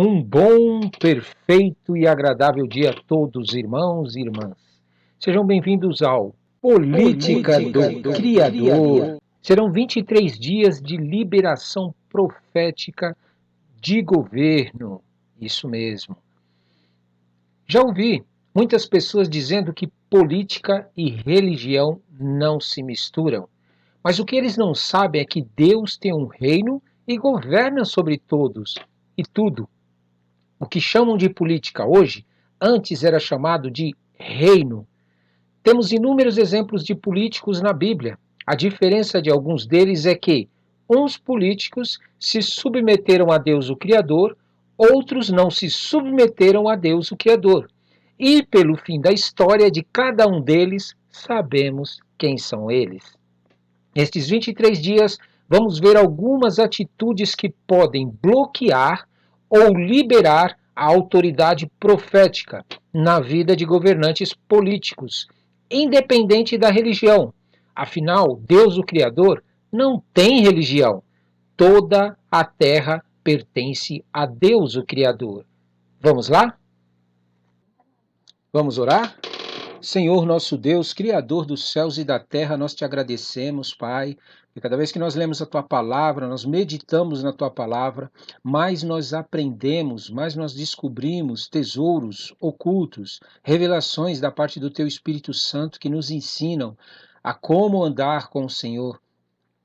Um bom, perfeito e agradável dia a todos, irmãos e irmãs. Sejam bem-vindos ao Política do Criador. Serão 23 dias de liberação profética de governo. Isso mesmo. Já ouvi muitas pessoas dizendo que política e religião não se misturam. Mas o que eles não sabem é que Deus tem um reino e governa sobre todos e tudo. O que chamam de política hoje, antes era chamado de reino. Temos inúmeros exemplos de políticos na Bíblia. A diferença de alguns deles é que uns políticos se submeteram a Deus o Criador, outros não se submeteram a Deus o Criador. E pelo fim da história de cada um deles, sabemos quem são eles. Nestes 23 dias, vamos ver algumas atitudes que podem bloquear ou liberar a autoridade profética na vida de governantes políticos, independente da religião. Afinal, Deus, o Criador, não tem religião. Toda a terra pertence a Deus, o Criador. Vamos lá? Vamos orar? Senhor nosso Deus, Criador dos céus e da terra, nós te agradecemos, Pai, e cada vez que nós lemos a Tua Palavra, nós meditamos na Tua Palavra, mais nós aprendemos, mais nós descobrimos tesouros ocultos, revelações da parte do Teu Espírito Santo que nos ensinam a como andar com o Senhor,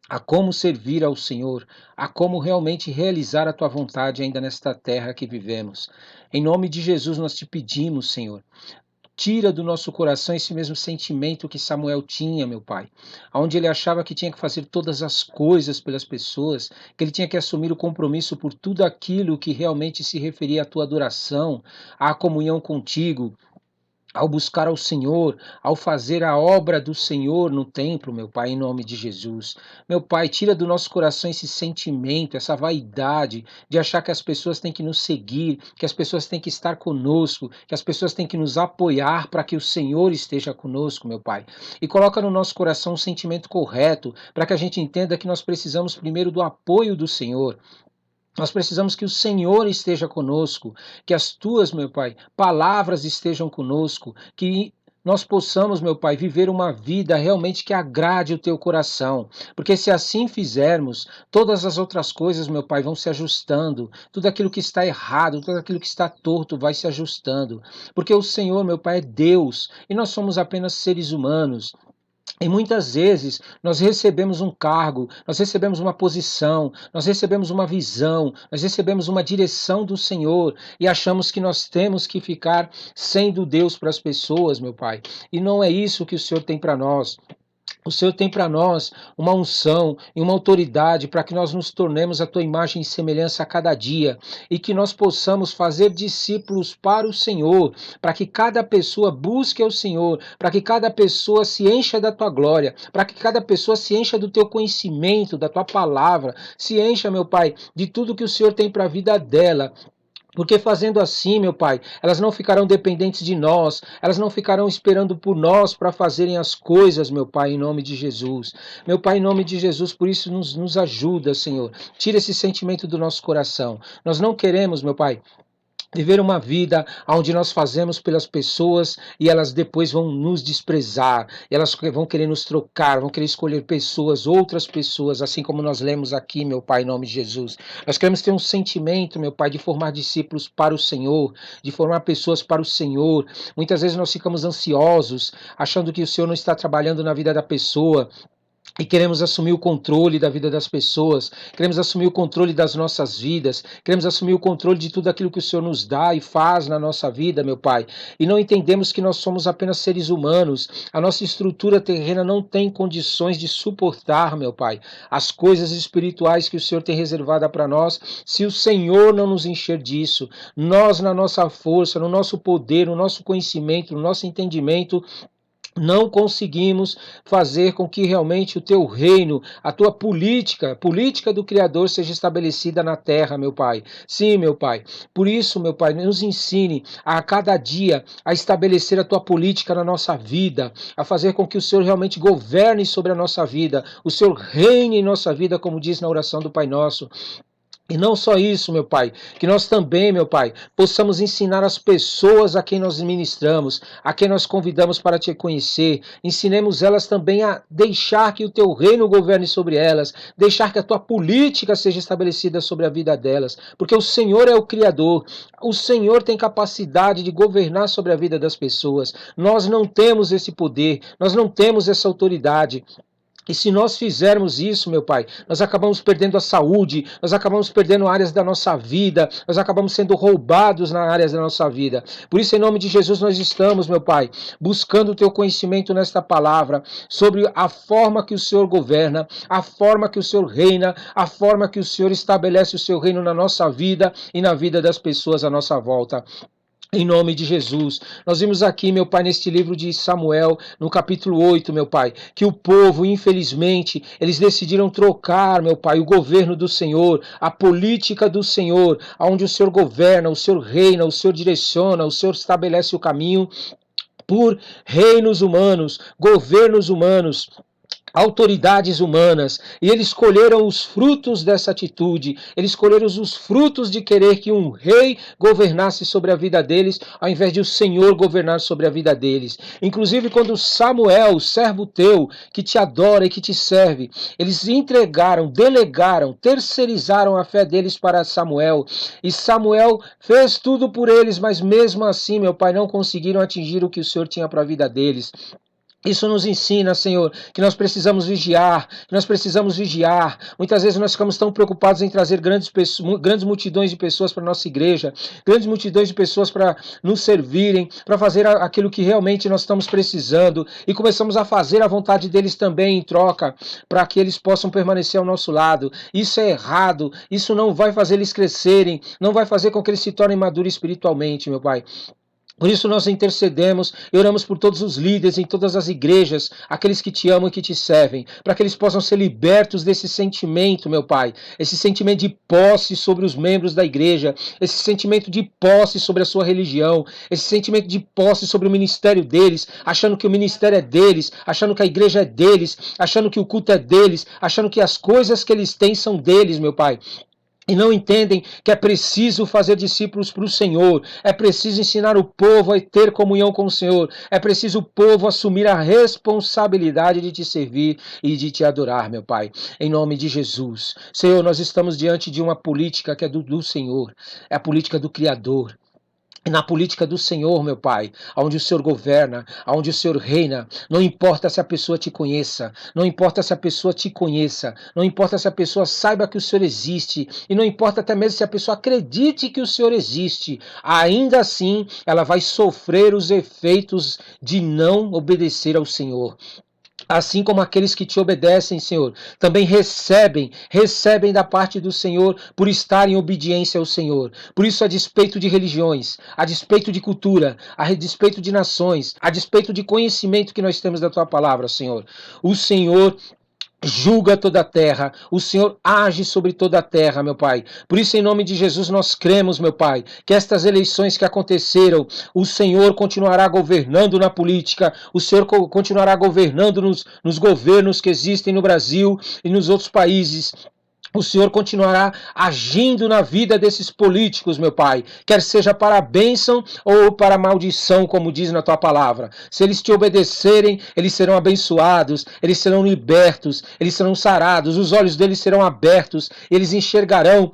a como servir ao Senhor, a como realmente realizar a Tua vontade ainda nesta terra que vivemos. Em nome de Jesus nós te pedimos, Senhor, tira do nosso coração esse mesmo sentimento que Samuel tinha, meu Pai, onde ele achava que tinha que fazer todas as coisas pelas pessoas, que ele tinha que assumir o compromisso por tudo aquilo que realmente se referia à tua adoração, à comunhão contigo, ao buscar ao Senhor, ao fazer a obra do Senhor no templo, meu Pai, em nome de Jesus. Meu Pai, tira do nosso coração esse sentimento, essa vaidade de achar que as pessoas têm que nos seguir, que as pessoas têm que estar conosco, que as pessoas têm que nos apoiar para que o Senhor esteja conosco, meu Pai. E coloca no nosso coração um sentimento correto, para que a gente entenda que nós precisamos primeiro do apoio do Senhor. Nós precisamos que o Senhor esteja conosco, que as tuas, meu Pai, palavras estejam conosco, que nós possamos, meu Pai, viver uma vida realmente que agrade o teu coração. Porque se assim fizermos, todas as outras coisas, meu Pai, vão se ajustando. Tudo aquilo que está errado, tudo aquilo que está torto vai se ajustando. Porque o Senhor, meu Pai, é Deus e nós somos apenas seres humanos. E muitas vezes nós recebemos um cargo, nós recebemos uma posição, nós recebemos uma visão, nós recebemos uma direção do Senhor e achamos que nós temos que ficar sendo Deus para as pessoas, meu Pai. E não é isso que o Senhor tem para nós. O Senhor tem para nós uma unção e uma autoridade para que nós nos tornemos a tua imagem e semelhança a cada dia e que nós possamos fazer discípulos para o Senhor, para que cada pessoa busque o Senhor, para que cada pessoa se encha da tua glória, para que cada pessoa se encha do teu conhecimento, da tua palavra, se encha, meu Pai, de tudo que o Senhor tem para a vida dela. Porque fazendo assim, meu Pai, elas não ficarão dependentes de nós, elas não ficarão esperando por nós para fazerem as coisas, meu Pai, em nome de Jesus. Meu Pai, em nome de Jesus, por isso nos ajuda, Senhor. Tira esse sentimento do nosso coração. Nós não queremos, meu Pai, viver uma vida onde nós fazemos pelas pessoas e elas depois vão nos desprezar, elas vão querer nos trocar, vão querer escolher pessoas, outras pessoas, assim como nós lemos aqui, meu Pai, em nome de Jesus. Nós queremos ter um sentimento, meu Pai, de formar discípulos para o Senhor, de formar pessoas para o Senhor. Muitas vezes nós ficamos ansiosos, achando que o Senhor não está trabalhando na vida da pessoa, e queremos assumir o controle da vida das pessoas, queremos assumir o controle das nossas vidas, queremos assumir o controle de tudo aquilo que o Senhor nos dá e faz na nossa vida, meu Pai. E não entendemos que nós somos apenas seres humanos, a nossa estrutura terrena não tem condições de suportar, meu Pai, as coisas espirituais que o Senhor tem reservada para nós, se o Senhor não nos encher disso. Nós, na nossa força, no nosso poder, no nosso conhecimento, no nosso entendimento, não conseguimos fazer com que realmente o teu reino, a tua política do Criador seja estabelecida na terra, meu Pai. Sim, meu Pai. Por isso, meu Pai, nos ensine a cada dia a estabelecer a tua política na nossa vida, a fazer com que o Senhor realmente governe sobre a nossa vida, o Senhor reine em nossa vida, como diz na oração do Pai Nosso. E não só isso, meu Pai, que nós também, meu Pai, possamos ensinar as pessoas a quem nós ministramos, a quem nós convidamos para te conhecer. Ensinemos elas também a deixar que o teu reino governe sobre elas, deixar que a tua política seja estabelecida sobre a vida delas, porque o Senhor é o Criador, o Senhor tem capacidade de governar sobre a vida das pessoas. Nós não temos esse poder, nós não temos essa autoridade. E se nós fizermos isso, meu Pai, nós acabamos perdendo a saúde, nós acabamos perdendo áreas da nossa vida, nós acabamos sendo roubados nas áreas da nossa vida. Por isso, em nome de Jesus, nós estamos, meu Pai, buscando o teu conhecimento nesta palavra, sobre a forma que o Senhor governa, a forma que o Senhor reina, a forma que o Senhor estabelece o seu reino na nossa vida e na vida das pessoas à nossa volta. Em nome de Jesus, nós vimos aqui, meu Pai, neste livro de Samuel, no capítulo 8, meu Pai, que o povo, infelizmente, eles decidiram trocar, meu Pai, o governo do Senhor, a política do Senhor, onde o Senhor governa, o Senhor reina, o Senhor direciona, o Senhor estabelece o caminho, por reinos humanos, governos humanos, autoridades humanas, e eles colheram os frutos dessa atitude, eles colheram os frutos de querer que um rei governasse sobre a vida deles, ao invés de o Senhor governar sobre a vida deles. Inclusive quando Samuel, servo teu, que te adora e que te serve, eles entregaram, delegaram, terceirizaram a fé deles para Samuel, e Samuel fez tudo por eles, mas mesmo assim, meu Pai, não conseguiram atingir o que o Senhor tinha para a vida deles. Isso nos ensina, Senhor, que nós precisamos vigiar, que nós precisamos vigiar. Muitas vezes nós ficamos tão preocupados em trazer grandes multidões de pessoas para a nossa igreja, grandes multidões de pessoas para nos servirem, para fazer aquilo que realmente nós estamos precisando, e começamos a fazer a vontade deles também em troca, para que eles possam permanecer ao nosso lado. Isso é errado, isso não vai fazer eles crescerem, não vai fazer com que eles se tornem maduros espiritualmente, meu Pai. Por isso nós intercedemos e oramos por todos os líderes em todas as igrejas, aqueles que te amam e que te servem, para que eles possam ser libertos desse sentimento, meu Pai, esse sentimento de posse sobre os membros da igreja, esse sentimento de posse sobre a sua religião, esse sentimento de posse sobre o ministério deles, achando que o ministério é deles, achando que a igreja é deles, achando que o culto é deles, achando que as coisas que eles têm são deles, meu Pai. E não entendem que é preciso fazer discípulos para o Senhor, é preciso ensinar o povo a ter comunhão com o Senhor, é preciso o povo assumir a responsabilidade de te servir e de te adorar, meu Pai, em nome de Jesus. Senhor, nós estamos diante de uma política que é do Senhor, é a política do Criador. E na política do Senhor, meu Pai, onde o Senhor governa, onde o Senhor reina, não importa se a pessoa te conheça, não importa se a pessoa te conheça, não importa se a pessoa saiba que o Senhor existe, e não importa até mesmo se a pessoa acredite que o Senhor existe, ainda assim ela vai sofrer os efeitos de não obedecer ao Senhor. Assim como aqueles que te obedecem, Senhor, também recebem da parte do Senhor por estar em obediência ao Senhor. Por isso, a despeito de religiões, a despeito de cultura, a despeito de nações, a despeito de conhecimento que nós temos da tua palavra, Senhor, o Senhor julga toda a terra, o Senhor age sobre toda a terra, meu Pai. Por isso, em nome de Jesus, nós cremos, meu Pai, que estas eleições que aconteceram, o Senhor continuará governando na política, o Senhor continuará governando nos governos que existem no Brasil e nos outros países. O Senhor continuará agindo na vida desses políticos, meu Pai, quer seja para a bênção ou para a maldição, como diz na tua palavra. Se eles te obedecerem, eles serão abençoados, eles serão libertos, eles serão sarados, os olhos deles serão abertos, eles enxergarão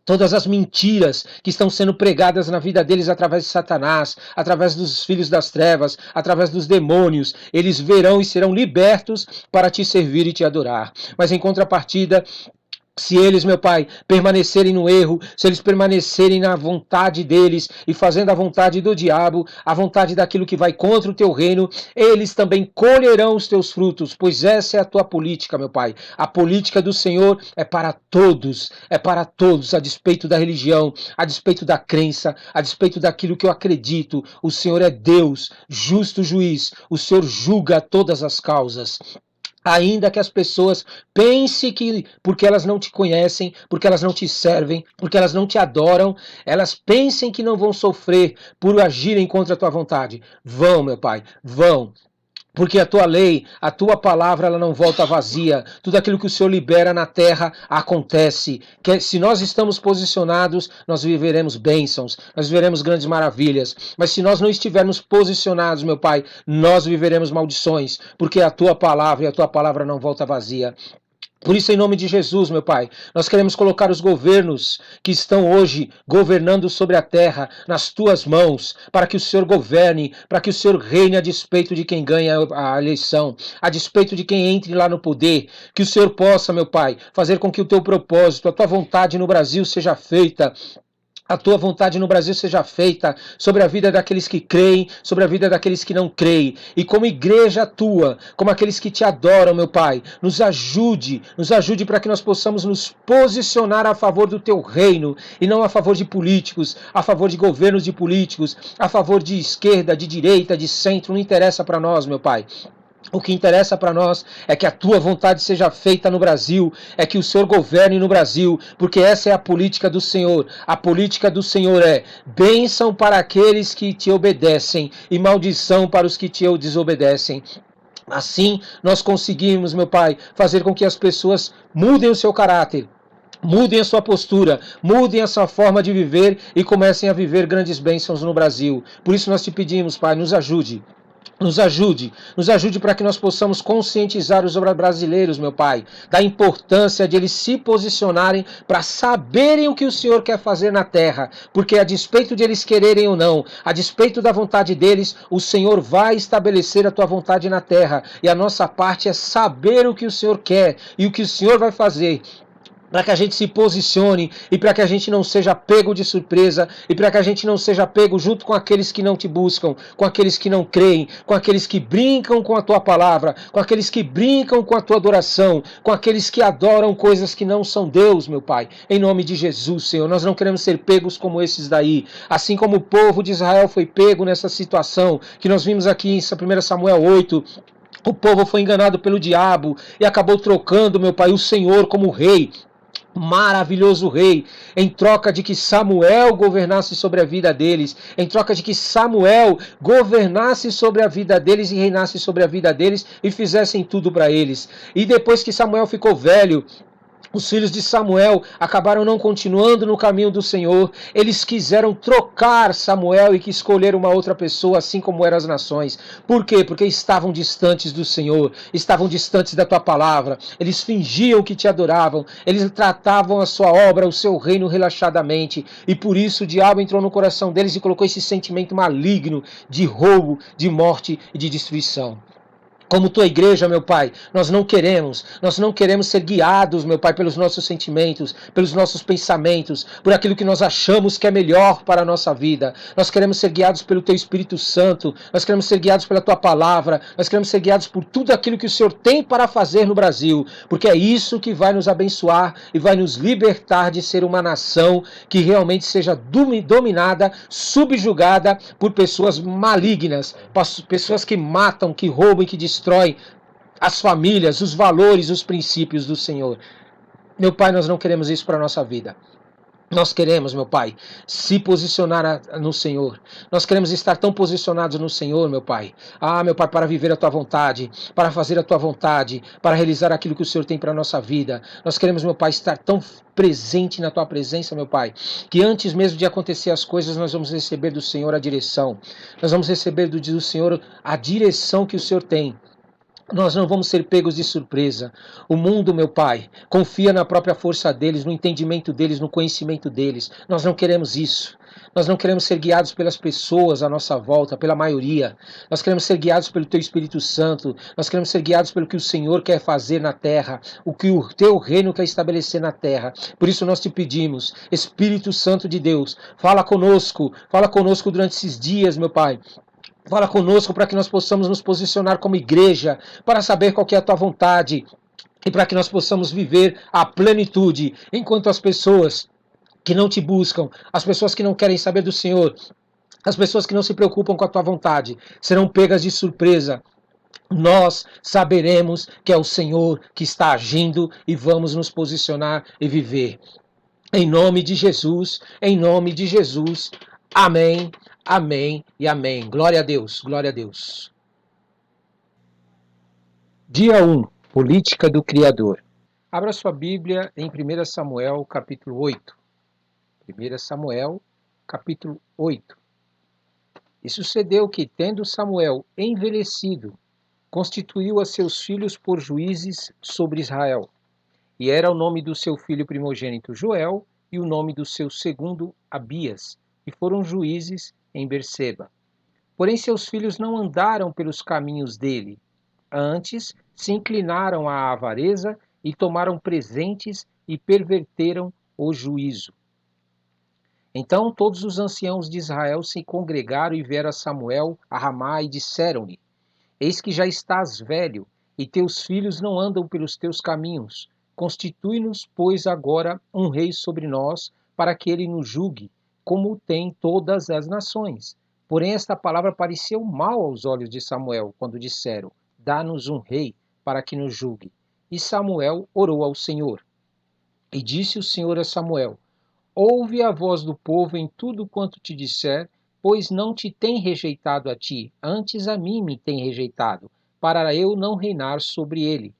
todas as mentiras que estão sendo pregadas na vida deles através de Satanás, através dos filhos das trevas, através dos demônios. Eles verão e serão libertos para te servir e te adorar. Mas em contrapartida, se eles, meu Pai, permanecerem no erro, se eles permanecerem na vontade deles e fazendo a vontade do diabo, a vontade daquilo que vai contra o teu reino, eles também colherão os teus frutos, pois essa é a tua política, meu Pai. A política do Senhor é para todos, a despeito da religião, a despeito da crença, a despeito daquilo que eu acredito. O Senhor é Deus, justo juiz, o Senhor julga todas as causas. Ainda que as pessoas pensem que, porque elas não te conhecem, porque elas não te servem, porque elas não te adoram, elas pensem que não vão sofrer por agirem contra a tua vontade. Vão, meu Pai, vão. Porque a tua lei, a tua palavra, ela não volta vazia. Tudo aquilo que o Senhor libera na terra acontece. Que se nós estamos posicionados, nós viveremos bênçãos, nós viveremos grandes maravilhas. Mas se nós não estivermos posicionados, meu Pai, nós viveremos maldições. Porque a tua palavra e a tua palavra não volta vazia. Por isso, em nome de Jesus, meu Pai, nós queremos colocar os governos que estão hoje governando sobre a terra nas tuas mãos, para que o Senhor governe, para que o Senhor reine a despeito de quem ganha a eleição, a despeito de quem entre lá no poder, que o Senhor possa, meu Pai, fazer com que o teu propósito, a tua vontade no Brasil seja feita, a tua vontade no Brasil seja feita sobre a vida daqueles que creem, sobre a vida daqueles que não creem. E como igreja tua, como aqueles que te adoram, meu Pai, nos ajude para que nós possamos nos posicionar a favor do teu reino e não a favor de políticos, a favor de governos de políticos, a favor de esquerda, de direita, de centro, não interessa para nós, meu Pai. O que interessa para nós é que a tua vontade seja feita no Brasil, é que o Senhor governe no Brasil, porque essa é a política do Senhor. A política do Senhor é bênção para aqueles que te obedecem e maldição para os que te desobedecem. Assim, nós conseguimos, meu Pai, fazer com que as pessoas mudem o seu caráter, mudem a sua postura, mudem a sua forma de viver e comecem a viver grandes bênçãos no Brasil. Por isso nós te pedimos, Pai, nos ajude. Nos ajude para que nós possamos conscientizar os brasileiros, meu Pai, da importância de eles se posicionarem para saberem o que o Senhor quer fazer na terra, porque a despeito de eles quererem ou não, a despeito da vontade deles, o Senhor vai estabelecer a tua vontade na terra, e a nossa parte é saber o que o Senhor quer e o que o Senhor vai fazer, para que a gente se posicione e para que a gente não seja pego de surpresa e para que a gente não seja pego junto com aqueles que não te buscam, com aqueles que não creem, com aqueles que brincam com a tua palavra, com aqueles que brincam com a tua adoração, com aqueles que adoram coisas que não são Deus, meu Pai. Em nome de Jesus, Senhor, nós não queremos ser pegos como esses daí, assim como o povo de Israel foi pego nessa situação que nós vimos aqui em 1 Samuel 8, o povo foi enganado pelo diabo e acabou trocando, meu Pai, o Senhor como rei. Maravilhoso rei, em troca de que Samuel governasse sobre a vida deles, em troca de que Samuel governasse sobre a vida deles e reinasse sobre a vida deles e fizessem tudo para eles. E depois que Samuel ficou velho, os filhos de Samuel acabaram não continuando no caminho do Senhor. Eles quiseram trocar Samuel e que escolher uma outra pessoa, assim como eram as nações. Por quê? Porque estavam distantes do Senhor, estavam distantes da tua palavra. Eles fingiam que te adoravam, eles tratavam a sua obra, o seu reino relaxadamente. E por isso o diabo entrou no coração deles e colocou esse sentimento maligno de roubo, de morte e de destruição. Como tua igreja, meu Pai, nós não queremos ser guiados, meu Pai, pelos nossos sentimentos, pelos nossos pensamentos, por aquilo que nós achamos que é melhor para a nossa vida. Nós queremos ser guiados pelo Teu Espírito Santo, nós queremos ser guiados pela Tua Palavra, nós queremos ser guiados por tudo aquilo que o Senhor tem para fazer no Brasil, porque é isso que vai nos abençoar e vai nos libertar de ser uma nação que realmente seja dominada, subjugada por pessoas malignas, pessoas que matam, que roubam e que destrói as famílias, os valores, os princípios do Senhor. Meu Pai, nós não queremos isso para a nossa vida. Nós queremos, meu Pai, se posicionar no Senhor. Nós queremos estar tão posicionados no Senhor, meu Pai. Ah, meu Pai, para viver a Tua vontade, para fazer a Tua vontade, para realizar aquilo que o Senhor tem para a nossa vida. Nós queremos, meu Pai, estar tão presente na Tua presença, meu Pai, que antes mesmo de acontecer as coisas, nós vamos receber do Senhor a direção. Nós vamos receber do Senhor a direção que o Senhor tem. Nós não vamos ser pegos de surpresa. O mundo, meu Pai, confia na própria força deles, no entendimento deles, no conhecimento deles. Nós não queremos isso. Nós não queremos ser guiados pelas pessoas à nossa volta, pela maioria. Nós queremos ser guiados pelo Teu Espírito Santo. Nós queremos ser guiados pelo que o Senhor quer fazer na terra, o que o Teu reino quer estabelecer na terra. Por isso nós te pedimos, Espírito Santo de Deus, fala conosco durante esses dias, meu Pai. Fala conosco para que nós possamos nos posicionar como igreja, para saber qual que é a Tua vontade e para que nós possamos viver a plenitude, enquanto as pessoas que não Te buscam, as pessoas que não querem saber do Senhor, as pessoas que não se preocupam com a Tua vontade, serão pegas de surpresa. Nós saberemos que é o Senhor que está agindo e vamos nos posicionar e viver. Em nome de Jesus, em nome de Jesus. Amém, amém e amém. Glória a Deus, glória a Deus. Dia 1. Política do Criador. Abra sua Bíblia em 1 Samuel, capítulo 8. 1 Samuel, capítulo 8. E sucedeu que, tendo Samuel envelhecido, constituiu a seus filhos por juízes sobre Israel. E era o nome do seu filho primogênito Joel, e o nome do seu segundo Abias, e foram juízes em Berseba. Porém seus filhos não andaram pelos caminhos dele. Antes, se inclinaram à avareza e tomaram presentes e perverteram o juízo. Então todos os anciãos de Israel se congregaram e vieram a Samuel a Ramá e disseram-lhe: Eis que já estás velho, e teus filhos não andam pelos teus caminhos. Constitui-nos, pois, agora um rei sobre nós, para que ele nos julgue, como tem todas as nações. Porém esta palavra pareceu mal aos olhos de Samuel, quando disseram: Dá-nos um rei, para que nos julgue. E Samuel orou ao Senhor. E disse o Senhor a Samuel: Ouve a voz do povo em tudo quanto te disser, pois não te tem rejeitado a ti, antes a mim me tem rejeitado, para eu não reinar sobre ele.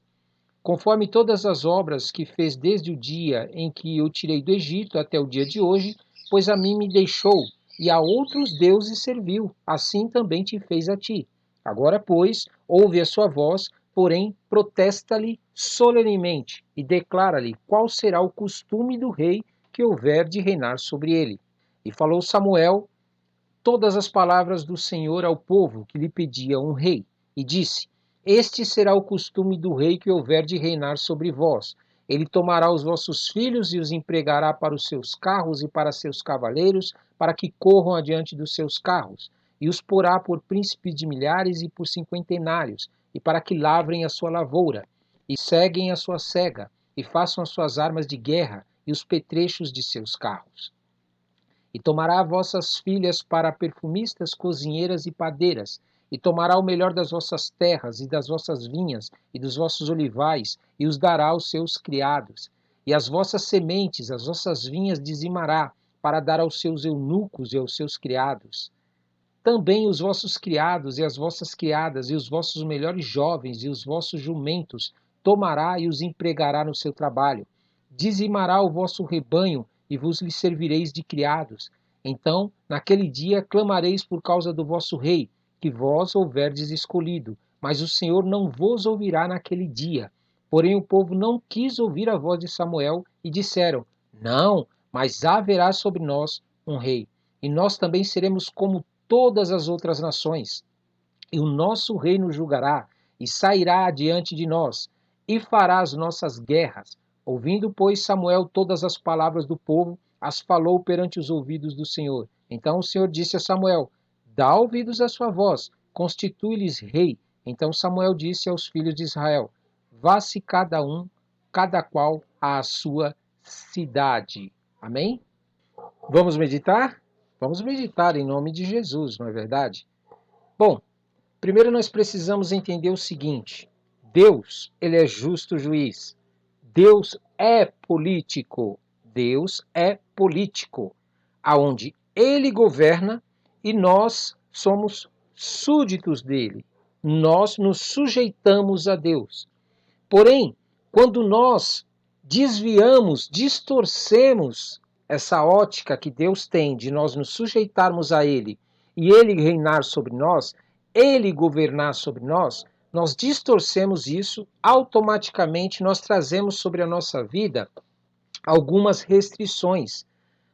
Conforme todas as obras que fez desde o dia em que eu tirei do Egito até o dia de hoje, pois a mim me deixou, e a outros deuses serviu, assim também te fez a ti. Agora, pois, ouve a sua voz, porém protesta-lhe solenemente e declara-lhe qual será o costume do rei que houver de reinar sobre ele. E falou Samuel todas as palavras do Senhor ao povo que lhe pedia um rei, e disse: Este será o costume do rei que houver de reinar sobre vós. Ele tomará os vossos filhos e os empregará para os seus carros e para seus cavaleiros, para que corram adiante dos seus carros, e os porá por príncipes de milhares e por cinquentenários, e para que lavrem a sua lavoura, e ceguem a sua cega, e façam as suas armas de guerra e os petrechos de seus carros. E tomará vossas filhas para perfumistas, cozinheiras e padeiras, e tomará o melhor das vossas terras e das vossas vinhas e dos vossos olivais, e os dará aos seus criados. E as vossas sementes, as vossas vinhas dizimará, para dar aos seus eunucos e aos seus criados. Também os vossos criados e as vossas criadas, e os vossos melhores jovens e os vossos jumentos, tomará e os empregará no seu trabalho. Dizimará o vosso rebanho, e vos lhe servireis de criados. Então, naquele dia, clamareis por causa do vosso rei, que vós houverdes escolhido. Mas o Senhor não vos ouvirá naquele dia. Porém o povo não quis ouvir a voz de Samuel, e disseram: Não, mas haverá sobre nós um rei. E nós também seremos como todas as outras nações, e o nosso rei nos julgará, e sairá adiante de nós, e fará as nossas guerras. Ouvindo, pois, Samuel todas as palavras do povo, as falou perante os ouvidos do Senhor. Então o Senhor disse a Samuel: Dá ouvidos à sua voz, constitui-lhes rei. Então Samuel disse aos filhos de Israel: Vá-se cada qual à sua cidade. Amém? Vamos meditar? Vamos meditar em nome de Jesus, não é verdade? Bom, primeiro nós precisamos entender o seguinte: Deus, ele é justo juiz. Deus é político. Deus é político, aonde ele governa e nós somos súditos dele. Nós nos sujeitamos a Deus. Porém, quando nós desviamos, distorcemos essa ótica que Deus tem de nós nos sujeitarmos a Ele e Ele reinar sobre nós, Ele governar sobre nós, nós distorcemos isso, automaticamente nós trazemos sobre a nossa vida algumas restrições.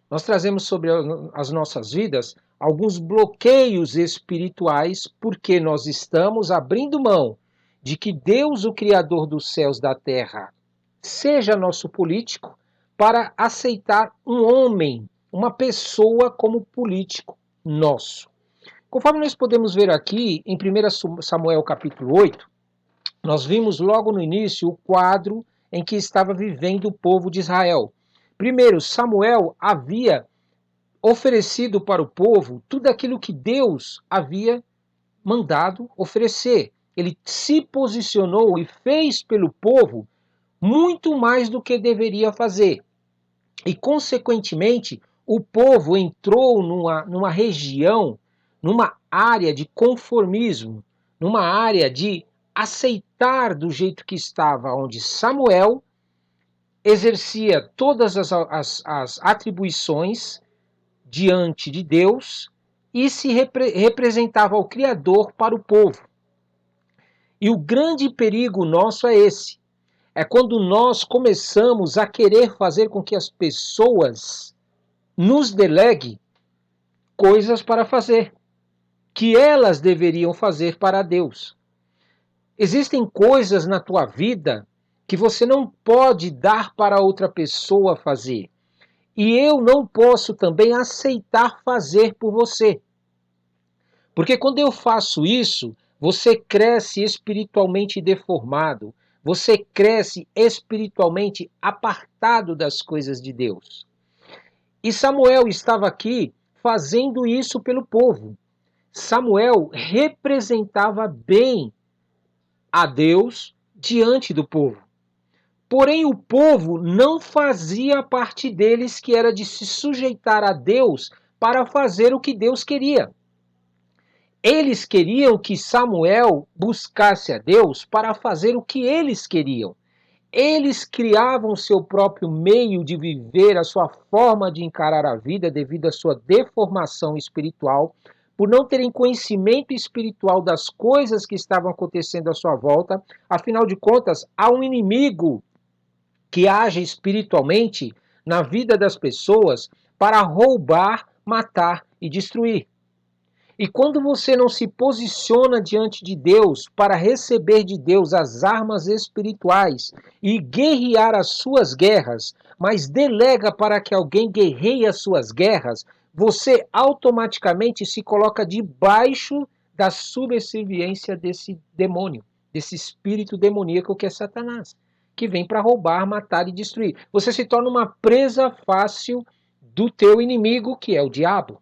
Nós trazemos sobre as nossas vidas alguns bloqueios espirituais, porque nós estamos abrindo mão de que Deus, o Criador dos céus e da terra, seja nosso político, para aceitar um homem, uma pessoa como político nosso. Conforme nós podemos ver aqui em 1 Samuel capítulo 8, nós vimos logo no início o quadro em que estava vivendo o povo de Israel. Primeiro, Samuel havia oferecido para o povo tudo aquilo que Deus havia mandado oferecer. Ele se posicionou e fez pelo povo muito mais do que deveria fazer. E, consequentemente, o povo entrou numa região, numa área de conformismo, numa área de aceitar do jeito que estava, onde Samuel exercia todas as atribuições diante de Deus e se representava ao Criador para o povo. E o grande perigo nosso é esse. É quando nós começamos a querer fazer com que as pessoas nos deleguem coisas para fazer, que elas deveriam fazer para Deus. Existem coisas na tua vida que você não pode dar para outra pessoa fazer. E eu não posso também aceitar fazer por você. Porque quando eu faço isso, você cresce espiritualmente deformado. Você cresce espiritualmente apartado das coisas de Deus. E Samuel estava aqui fazendo isso pelo povo. Samuel representava bem a Deus diante do povo. Porém, o povo não fazia parte deles, que era de se sujeitar a Deus para fazer o que Deus queria. Eles queriam que Samuel buscasse a Deus para fazer o que eles queriam. Eles criavam seu próprio meio de viver, a sua forma de encarar a vida devido à sua deformação espiritual, por não terem conhecimento espiritual das coisas que estavam acontecendo à sua volta. Afinal de contas, há um inimigo que age espiritualmente na vida das pessoas para roubar, matar e destruir. E quando você não se posiciona diante de Deus para receber de Deus as armas espirituais e guerrear as suas guerras, mas delega para que alguém guerreie as suas guerras, você automaticamente se coloca debaixo da subserviência desse demônio, desse espírito demoníaco que é Satanás, que vem para roubar, matar e destruir. Você se torna uma presa fácil do teu inimigo, que é o diabo.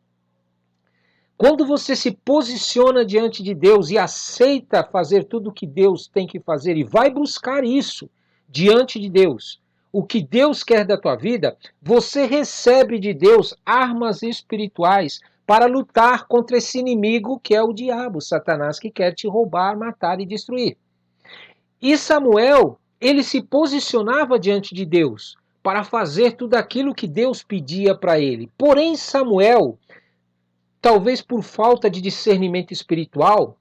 Quando você se posiciona diante de Deus e aceita fazer tudo o que Deus tem que fazer e vai buscar isso diante de Deus, o que Deus quer da tua vida, você recebe de Deus armas espirituais para lutar contra esse inimigo que é o diabo, Satanás, que quer te roubar, matar e destruir. E Samuel, ele se posicionava diante de Deus para fazer tudo aquilo que Deus pedia para ele. Porém, Samuel, talvez por falta de discernimento espiritual,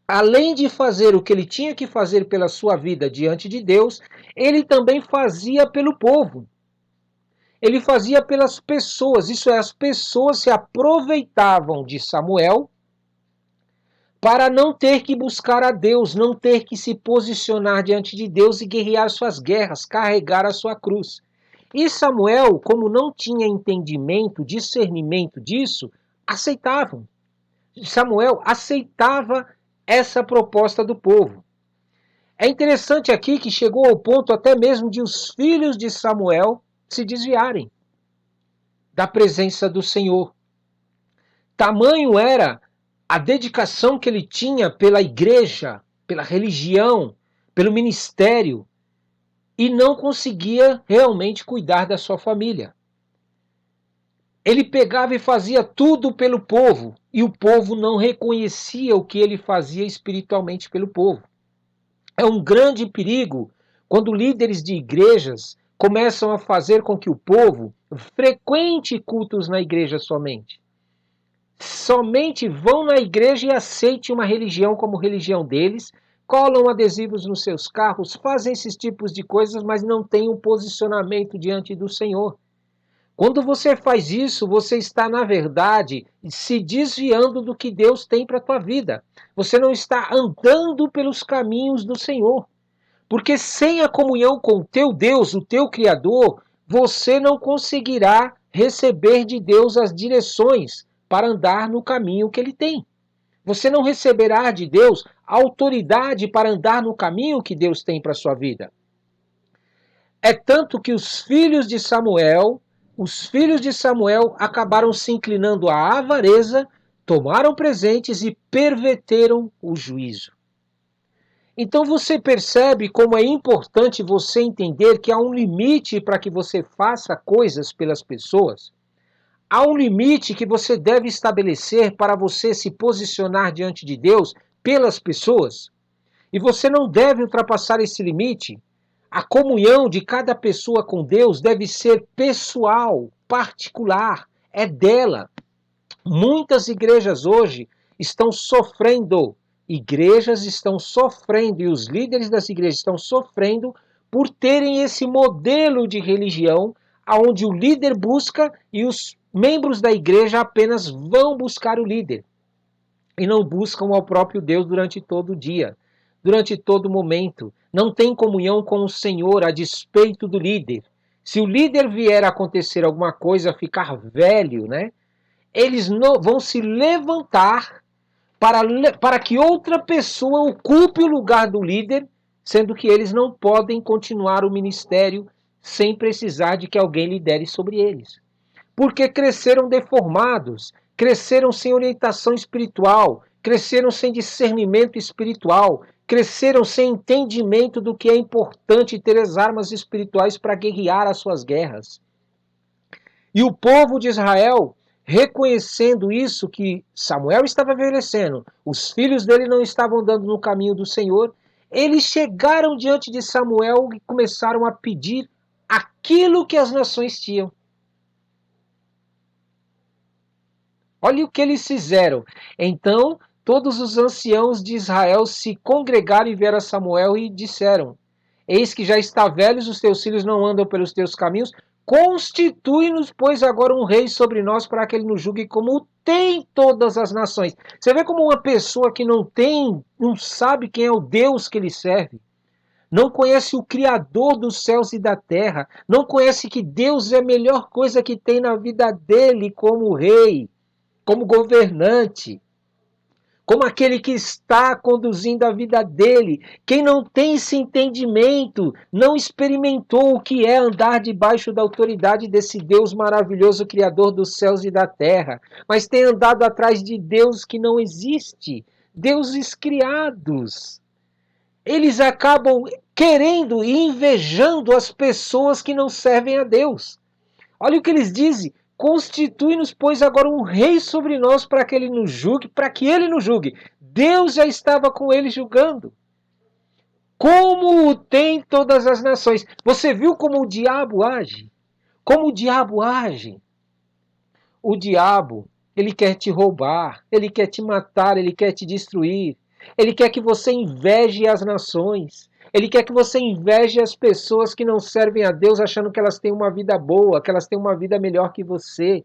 além de fazer o que ele tinha que fazer pela sua vida diante de Deus, ele também fazia pelo povo. Ele fazia pelas pessoas, isso é, as pessoas se aproveitavam de Samuel para não ter que buscar a Deus, não ter que se posicionar diante de Deus e guerrear suas guerras, carregar a sua cruz. E Samuel, como não tinha entendimento, discernimento disso, aceitavam. Samuel aceitava essa proposta do povo. É interessante aqui que chegou ao ponto até mesmo de os filhos de Samuel se desviarem da presença do Senhor. Tamanho era a dedicação que ele tinha pela igreja, pela religião, pelo ministério, e não conseguia realmente cuidar da sua família. Ele pegava e fazia tudo pelo povo, e o povo não reconhecia o que ele fazia espiritualmente pelo povo. É um grande perigo quando líderes de igrejas começam a fazer com que o povo frequente cultos na igreja somente. Somente vão na igreja e aceitem uma religião como religião deles, colam adesivos nos seus carros, fazem esses tipos de coisas, mas não têm um posicionamento diante do Senhor. Quando você faz isso, você está, na verdade, se desviando do que Deus tem para a tua vida. Você não está andando pelos caminhos do Senhor. Porque sem a comunhão com o teu Deus, o teu Criador, você não conseguirá receber de Deus as direções para andar no caminho que Ele tem. Você não receberá de Deus autoridade para andar no caminho que Deus tem para a sua vida. É tanto que os filhos de Samuel acabaram se inclinando à avareza, tomaram presentes e perverteram o juízo. Então você percebe como é importante você entender que há um limite para que você faça coisas pelas pessoas. Há um limite que você deve estabelecer para você se posicionar diante de Deus pelas pessoas. E você não deve ultrapassar esse limite. A comunhão de cada pessoa com Deus deve ser pessoal, particular, é dela. Muitas igrejas hoje estão sofrendo, e os líderes das igrejas estão sofrendo por terem esse modelo de religião onde o líder busca e os membros da igreja apenas vão buscar o líder e não buscam ao próprio Deus durante todo o dia, durante todo momento. Não tem comunhão com o Senhor a despeito do líder. Se o líder vier a acontecer alguma coisa, ficar velho, né? Eles não, vão se levantar para que outra pessoa ocupe o lugar do líder, sendo que eles não podem continuar o ministério sem precisar de que alguém lidere sobre eles. Porque cresceram deformados, cresceram sem orientação espiritual, cresceram sem discernimento espiritual, cresceram sem entendimento do que é importante ter as armas espirituais para guerrear as suas guerras. E o povo de Israel, reconhecendo isso, que Samuel estava envelhecendo, os filhos dele não estavam andando no caminho do Senhor, eles chegaram diante de Samuel e começaram a pedir aquilo que as nações tinham. Olha o que eles fizeram. Então, todos os anciãos de Israel se congregaram e vieram a Samuel e disseram: Eis que já está velhos, os teus filhos não andam pelos teus caminhos. Constitui-nos, pois, agora um rei sobre nós, para que ele nos julgue como tem todas as nações. Você vê como uma pessoa que não sabe quem é o Deus que ele serve, não conhece o Criador dos céus e da terra, não conhece que Deus é a melhor coisa que tem na vida dele como rei, como governante, como aquele que está conduzindo a vida dele. Quem não tem esse entendimento, não experimentou o que é andar debaixo da autoridade desse Deus maravilhoso, Criador dos céus e da terra, mas tem andado atrás de Deus que não existe, deuses criados. Eles acabam querendo e invejando as pessoas que não servem a Deus. Olha o que eles dizem: constitui-nos, pois, agora um rei sobre nós para que ele nos julgue, para que ele nos julgue. Deus já estava com ele julgando. Como o tem todas as nações. Você viu como o diabo age? Como o diabo age? O diabo, ele quer te roubar, ele quer te matar, ele quer te destruir. Ele quer que você inveje as nações. Ele quer que você inveje as pessoas que não servem a Deus, achando que elas têm uma vida boa, que elas têm uma vida melhor que você.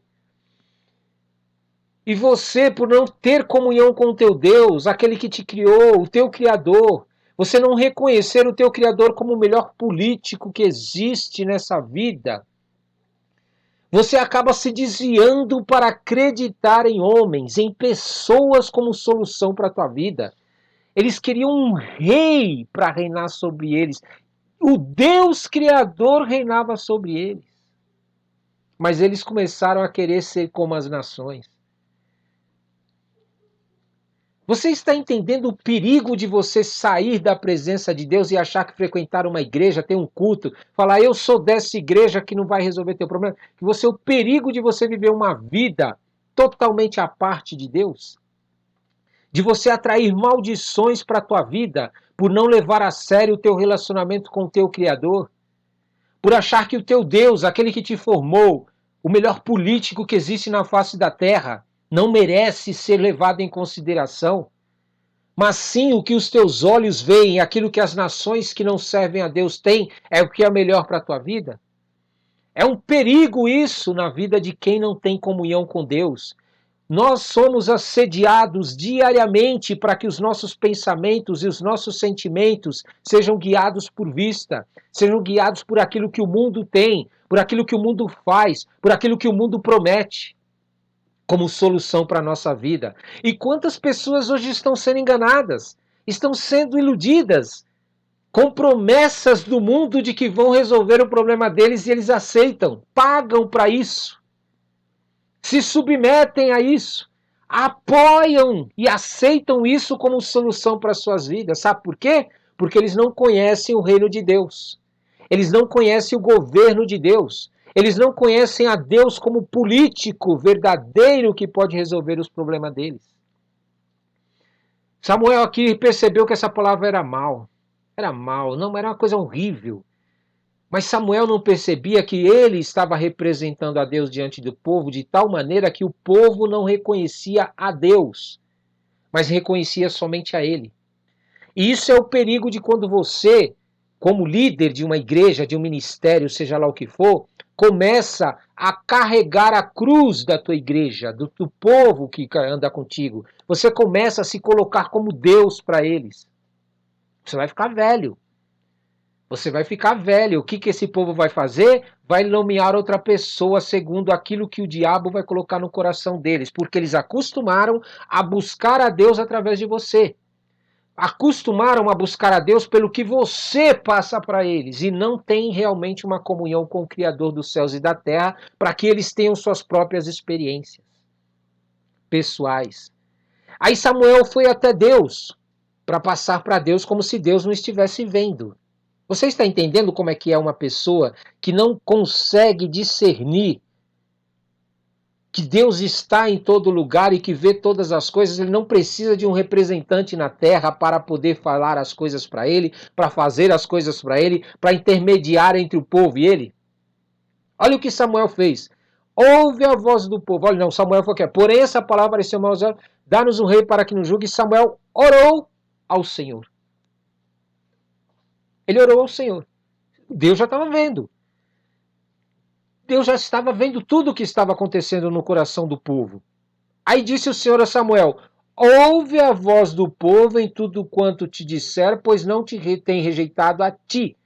E você, por não ter comunhão com o teu Deus, aquele que te criou, o teu Criador, você não reconhecer o teu Criador como o melhor político que existe nessa vida, você acaba se desviando para acreditar em homens, em pessoas como solução para a tua vida. Eles queriam um rei para reinar sobre eles. O Deus Criador reinava sobre eles. Mas eles começaram a querer ser como as nações. Você está entendendo o perigo de você sair da presença de Deus e achar que frequentar uma igreja, ter um culto, falar eu sou dessa igreja que não vai resolver teu problema? Que você, o perigo de você viver uma vida totalmente à parte de Deus? De você atrair maldições para a tua vida por não levar a sério o teu relacionamento com o teu Criador? Por achar que o teu Deus, aquele que te formou, o melhor político que existe na face da terra, não merece ser levado em consideração, mas sim o que os teus olhos veem, aquilo que as nações que não servem a Deus têm, é o que é melhor para a tua vida? É um perigo isso na vida de quem não tem comunhão com Deus. Nós somos assediados diariamente para que os nossos pensamentos e os nossos sentimentos sejam guiados por vista, sejam guiados por aquilo que o mundo tem, por aquilo que o mundo faz, por aquilo que o mundo promete como solução para a nossa vida. E quantas pessoas hoje estão sendo enganadas, estão sendo iludidas com promessas do mundo de que vão resolver o problema deles e eles aceitam, pagam para isso, se submetem a isso, apoiam e aceitam isso como solução para as suas vidas. Sabe por quê? Porque eles não conhecem o reino de Deus. Eles não conhecem o governo de Deus. Eles não conhecem a Deus como político verdadeiro que pode resolver os problemas deles. Samuel aqui percebeu que essa palavra era mal. Era mal, não era uma coisa horrível. Mas Samuel não percebia que ele estava representando a Deus diante do povo de tal maneira que o povo não reconhecia a Deus, mas reconhecia somente a ele. E isso é o perigo de quando você, como líder de uma igreja, de um ministério, seja lá o que for, começa a carregar a cruz da tua igreja, do povo que anda contigo. Você começa a se colocar como Deus para eles. Você vai ficar velho. Você vai ficar velho. O que esse povo vai fazer? Vai nomear outra pessoa segundo aquilo que o diabo vai colocar no coração deles, porque eles acostumaram a buscar a Deus através de você. Acostumaram a buscar a Deus pelo que você passa para eles e não tem realmente uma comunhão com o Criador dos céus e da terra para que eles tenham suas próprias experiências pessoais. Aí Samuel foi até Deus para passar para Deus como se Deus não estivesse vendo. Você está entendendo como é que é uma pessoa que não consegue discernir que Deus está em todo lugar e que vê todas as coisas? Ele não precisa de um representante na terra para poder falar as coisas para ele, para fazer as coisas para ele, para intermediar entre o povo e ele. Olha o que Samuel fez. Ouve a voz do povo. Olha, não, Samuel foi o quê? Porém, essa palavra pareceu mal usada. Dá-nos um rei para que nos julgue. Samuel orou ao Senhor. Ele orou ao Senhor. Deus já estava vendo. Deus já estava vendo tudo o que estava acontecendo no coração do povo. Aí disse o Senhor a Samuel: ouve a voz do povo em tudo quanto te disser, pois não te tem rejeitado a ti.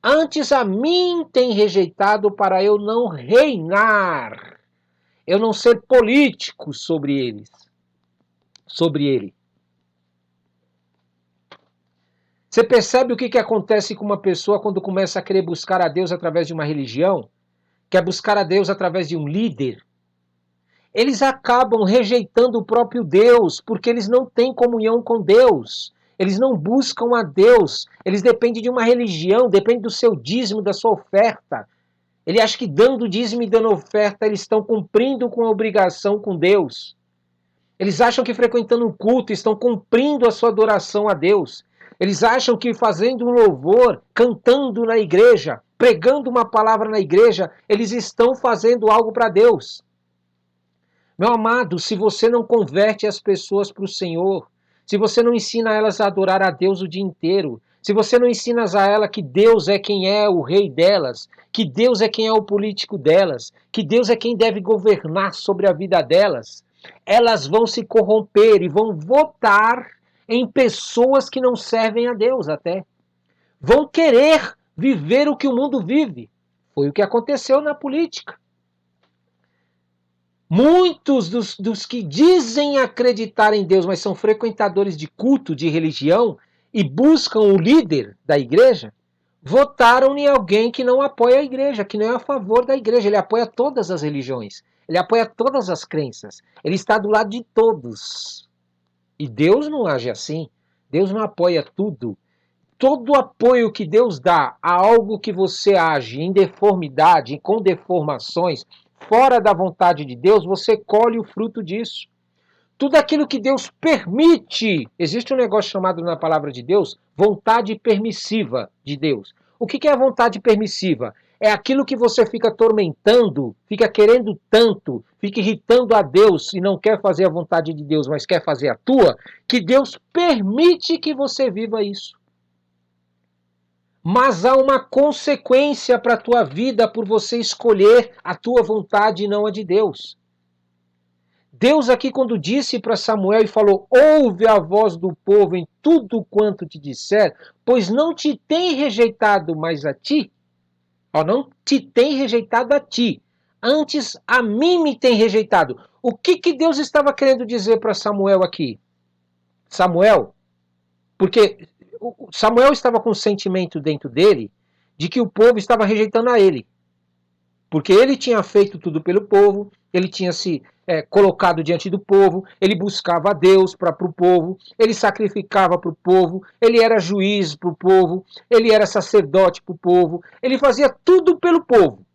Antes a mim tem rejeitado para eu não reinar, eu não ser político sobre eles, sobre ele. Você percebe o que acontece com uma pessoa quando começa a querer buscar a Deus através de uma religião? Quer buscar a Deus através de um líder? Eles acabam rejeitando o próprio Deus, porque eles não têm comunhão com Deus. Eles não buscam a Deus. Eles dependem de uma religião, dependem do seu dízimo, da sua oferta. Ele acha que dando dízimo e dando oferta, eles estão cumprindo com a obrigação com Deus. Eles acham que frequentando um culto estão cumprindo a sua adoração a Deus. Eles acham que fazendo um louvor, cantando na igreja, pregando uma palavra na igreja, eles estão fazendo algo para Deus. Meu amado, se você não converte as pessoas para o Senhor, se você não ensina elas a adorar a Deus o dia inteiro, se você não ensina a elas que Deus é quem é o rei delas, que Deus é quem é o político delas, que Deus é quem deve governar sobre a vida delas, elas vão se corromper e vão votar em pessoas que não servem a Deus até. Vão querer viver o que o mundo vive. Foi o que aconteceu na política. Muitos dos que dizem acreditar em Deus, mas são frequentadores de culto, de religião, e buscam o líder da igreja, votaram em alguém que não apoia a igreja, que não é a favor da igreja. Ele apoia todas as religiões, ele apoia todas as crenças, ele está do lado de todos. E Deus não age assim. Deus não apoia tudo. Todo apoio que Deus dá a algo que você age em deformidade, com deformações, fora da vontade de Deus, você colhe o fruto disso. Tudo aquilo que Deus permite, existe um negócio chamado na palavra de Deus, vontade permissiva de Deus. O que é a vontade permissiva? É aquilo que você fica atormentando, fica querendo tanto, fica irritando a Deus e não quer fazer a vontade de Deus, mas quer fazer a tua, que Deus permite que você viva isso. Mas há uma consequência para a tua vida por você escolher a tua vontade e não a de Deus. Deus aqui quando disse para Samuel e falou, ouve a voz do povo em tudo quanto te disser, pois não te tem rejeitado mais a ti, não te tem rejeitado a ti, antes a mim me tem rejeitado. O que Deus estava querendo dizer para Samuel aqui? Samuel, porque Samuel estava com um sentimento dentro dele de que o povo estava rejeitando a ele. Porque ele tinha feito tudo pelo povo, ele tinha se colocado diante do povo, ele buscava a Deus para o povo, ele sacrificava para o povo, ele era juiz para o povo, ele era sacerdote para o povo, ele fazia tudo pelo povo.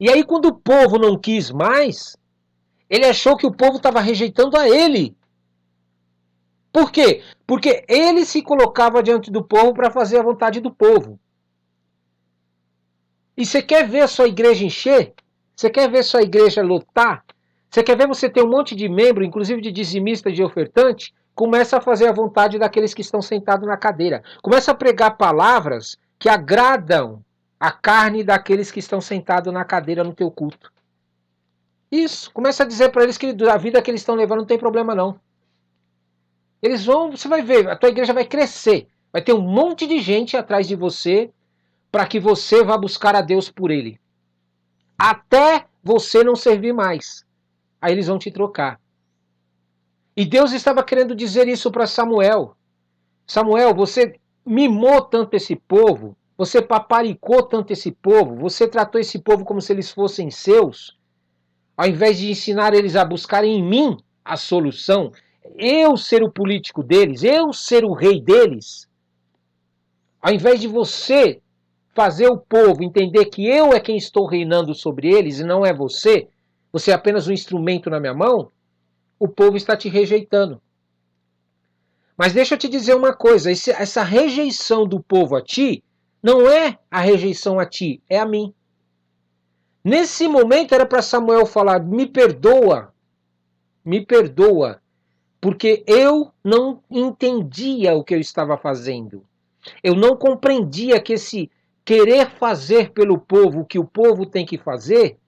E aí quando o povo não quis mais, Ele achou que o povo estava rejeitando a ele. Por quê? Porque ele se colocava diante do povo para fazer a vontade do povo. E você quer ver a sua igreja encher? Você quer ver a sua igreja lotar? Você quer ver você ter um monte de membro, inclusive de dizimista, de ofertante? Começa a fazer a vontade daqueles que estão sentados na cadeira. Começa a pregar palavras que agradam a carne daqueles que estão sentados na cadeira no teu culto. Isso. Começa a dizer para eles que a vida que eles estão levando não tem problema não. Eles vão, você vai ver, a tua igreja vai crescer. Vai ter um monte de gente atrás de você para que você vá buscar a Deus por ele. Até você não servir mais. Aí eles vão te trocar. E Deus estava querendo dizer isso para Samuel. Samuel, você mimou tanto esse povo, você paparicou tanto esse povo, você tratou esse povo como se eles fossem seus, ao invés de ensinar eles a buscarem em mim a solução, eu ser o político deles, eu ser o rei deles, ao invés de você fazer o povo entender que eu é quem estou reinando sobre eles e não é você, você é apenas um instrumento na minha mão, o povo está te rejeitando. Mas deixa eu te dizer uma coisa, essa rejeição do povo a ti, não é a rejeição a ti, é a mim. Nesse momento era para Samuel falar, me perdoa, porque eu não entendia o que eu estava fazendo. Eu não compreendia que esse querer fazer pelo povo o que o povo tem que fazer,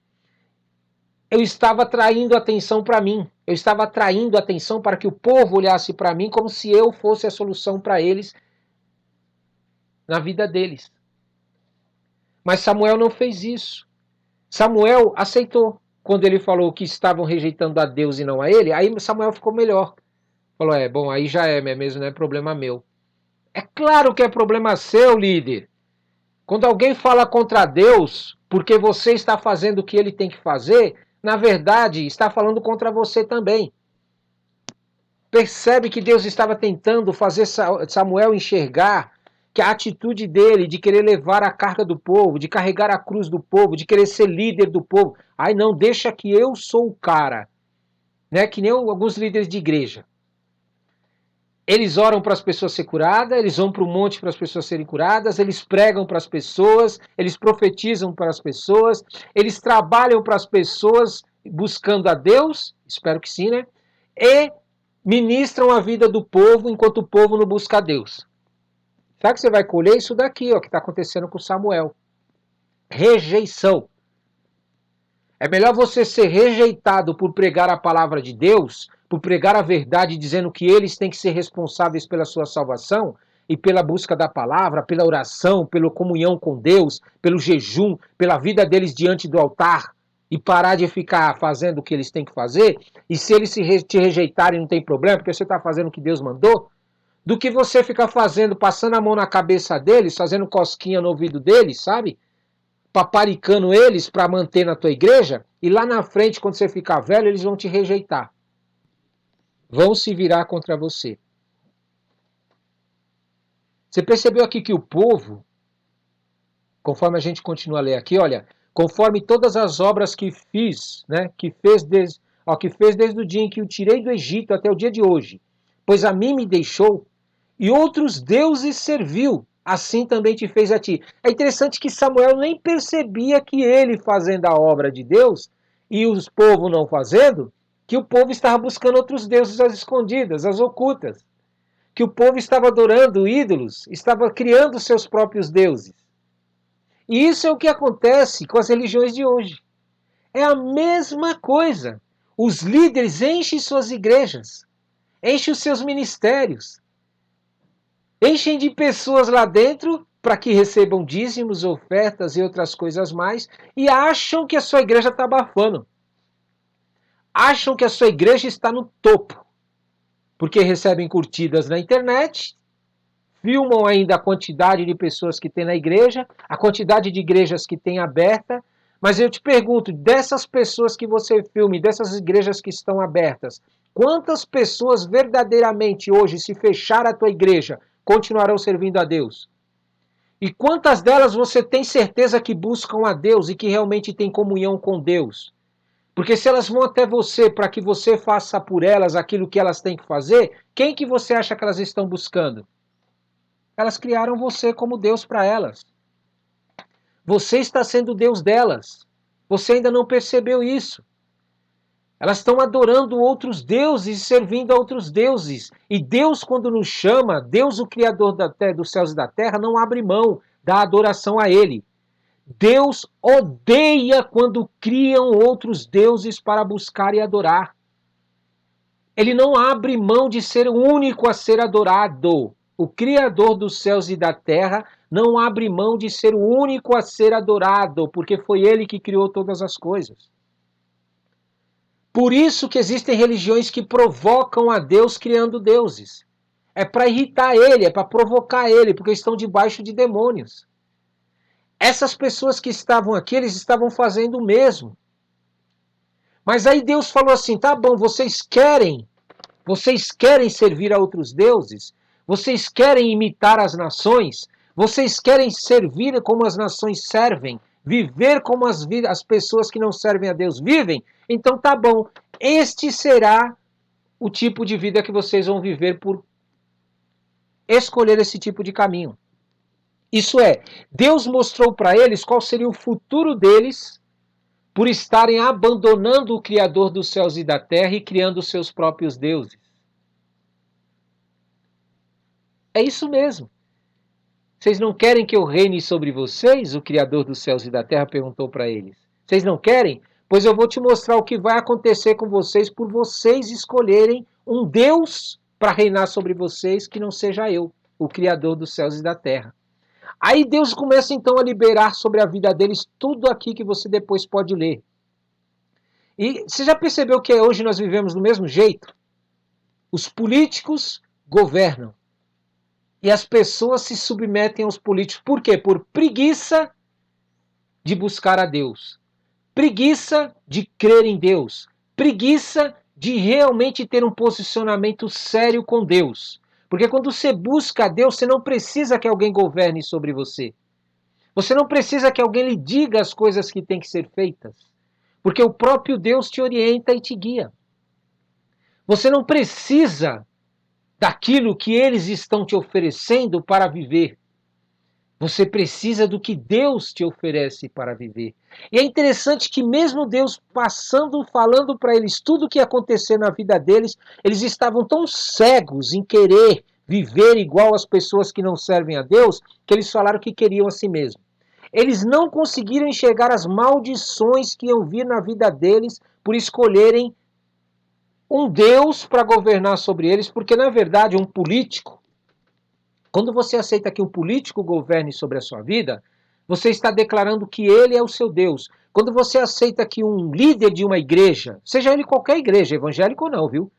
eu estava atraindo atenção para mim. Eu estava atraindo atenção para que o povo olhasse para mim como se eu fosse a solução para eles na vida deles. Mas Samuel não fez isso. Samuel aceitou. Quando ele falou que estavam rejeitando a Deus e não a ele, aí Samuel ficou melhor. Falou, bom, aí já é mesmo, não é problema meu. É claro que é problema seu, líder. Quando alguém fala contra Deus, porque você está fazendo o que ele tem que fazer, na verdade, está falando contra você também. Percebe que Deus estava tentando fazer Samuel enxergar que a atitude dele de querer levar a carga do povo, de carregar a cruz do povo, de querer ser líder do povo, ai não, deixa que eu sou o cara, né? Que nem alguns líderes de igreja. Eles oram para as pessoas serem curadas, eles vão para o monte para as pessoas serem curadas, eles pregam para as pessoas, eles profetizam para as pessoas, eles trabalham para as pessoas buscando a Deus, espero que sim, né? E ministram a vida do povo enquanto o povo não busca a Deus. Sabe que você vai colher isso daqui, ó, que está acontecendo com Samuel. Rejeição. É melhor você ser rejeitado por pregar a palavra de Deus, por pregar a verdade dizendo que eles têm que ser responsáveis pela sua salvação e pela busca da palavra, pela oração, pela comunhão com Deus, pelo jejum, pela vida deles diante do altar e parar de ficar fazendo o que eles têm que fazer, e se eles te rejeitarem não tem problema, porque você está fazendo o que Deus mandou, do que você ficar fazendo, passando a mão na cabeça deles, fazendo cosquinha no ouvido deles, sabe? Paparicando eles para manter na tua igreja, e lá na frente, quando você ficar velho, eles vão te rejeitar. Vão se virar contra você. Você percebeu aqui que o povo, conforme a gente continua a ler aqui, olha, conforme todas as obras que fiz, né, que fez desde o dia em que o tirei do Egito até o dia de hoje, pois a mim me deixou, e outros deuses serviu, assim também te fez a ti. É interessante que Samuel nem percebia que ele fazendo a obra de Deus e os povos não fazendo, que o povo estava buscando outros deuses às escondidas, às ocultas. Que o povo estava adorando ídolos, estava criando seus próprios deuses. E isso é o que acontece com as religiões de hoje. É a mesma coisa. Os líderes enchem suas igrejas, enchem os seus ministérios, enchem de pessoas lá dentro para que recebam dízimos, ofertas e outras coisas mais, e acham que a sua igreja está abafando. Acham que a sua igreja está no topo, porque recebem curtidas na internet, filmam ainda a quantidade de pessoas que tem na igreja, a quantidade de igrejas que tem aberta, mas eu te pergunto, dessas pessoas que você filme, dessas igrejas que estão abertas, quantas pessoas verdadeiramente hoje, se fechar a tua igreja, continuarão servindo a Deus? E quantas delas você tem certeza que buscam a Deus e que realmente têm comunhão com Deus? Porque se elas vão até você para que você faça por elas aquilo que elas têm que fazer, quem que você acha que elas estão buscando? Elas criaram você como Deus para elas. Você está sendo o Deus delas. Você ainda não percebeu isso. Elas estão adorando outros deuses e servindo a outros deuses. E Deus, quando nos chama, Deus, o Criador dos céus e da terra, não abre mão da adoração a Ele. Deus odeia quando criam outros deuses para buscar e adorar. Ele não abre mão de ser o único a ser adorado. O Criador dos céus e da terra não abre mão de ser o único a ser adorado, porque foi Ele que criou todas as coisas. Por isso que existem religiões que provocam a Deus criando deuses. É para irritar Ele, é para provocar Ele, porque estão debaixo de demônios. Essas pessoas que estavam aqui, eles estavam fazendo o mesmo. Mas aí Deus falou assim, tá bom, vocês querem servir a outros deuses? Vocês querem imitar as nações? Vocês querem servir como as nações servem? Viver como as pessoas que não servem a Deus vivem? Então tá bom, este será o tipo de vida que vocês vão viver por escolher esse tipo de caminho. Isso é, Deus mostrou para eles qual seria o futuro deles por estarem abandonando o Criador dos céus e da terra e criando os seus próprios deuses. É isso mesmo. Vocês não querem que eu reine sobre vocês? O Criador dos céus e da terra perguntou para eles. Vocês não querem? Pois eu vou te mostrar o que vai acontecer com vocês por vocês escolherem um Deus para reinar sobre vocês que não seja eu, o Criador dos céus e da terra. Aí Deus começa então a liberar sobre a vida deles tudo aqui que você depois pode ler. E você já percebeu que hoje nós vivemos do mesmo jeito? Os políticos governam. E as pessoas se submetem aos políticos. Por quê? Por preguiça de buscar a Deus. Preguiça de crer em Deus. Preguiça de realmente ter um posicionamento sério com Deus. Porque quando você busca a Deus, você não precisa que alguém governe sobre você. Você não precisa que alguém lhe diga as coisas que têm que ser feitas. Porque o próprio Deus te orienta e te guia. Você não precisa daquilo que eles estão te oferecendo para viver. Você precisa do que Deus te oferece para viver. E é interessante que mesmo Deus falando para eles tudo o que ia acontecer na vida deles, eles estavam tão cegos em querer viver igual as pessoas que não servem a Deus, que eles falaram que queriam a si mesmo. Eles não conseguiram enxergar as maldições que iam vir na vida deles por escolherem um Deus para governar sobre eles, porque na verdade um político, quando você aceita que um político governe sobre a sua vida, você está declarando que ele é o seu Deus. Quando você aceita que um líder de uma igreja, seja ele qualquer igreja, evangélica ou não, viu?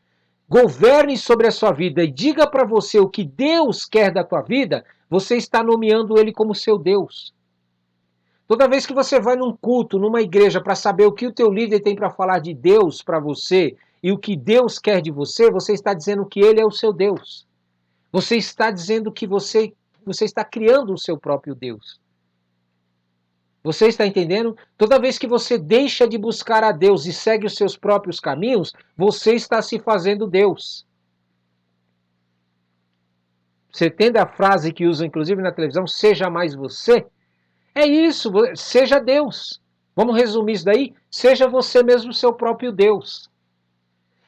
Governe sobre a sua vida e diga para você o que Deus quer da tua vida, você está nomeando ele como seu Deus. Toda vez que você vai num culto, numa igreja, para saber o que o teu líder tem para falar de Deus para você e o que Deus quer de você, você está dizendo que ele é o seu Deus. Você está dizendo que você está criando o seu próprio Deus. Você está entendendo? Toda vez que você deixa de buscar a Deus e segue os seus próprios caminhos, você está se fazendo Deus. Você entende a frase que usam inclusive na televisão, seja mais você? É isso, seja Deus. Vamos resumir isso daí? Seja você mesmo o seu próprio Deus.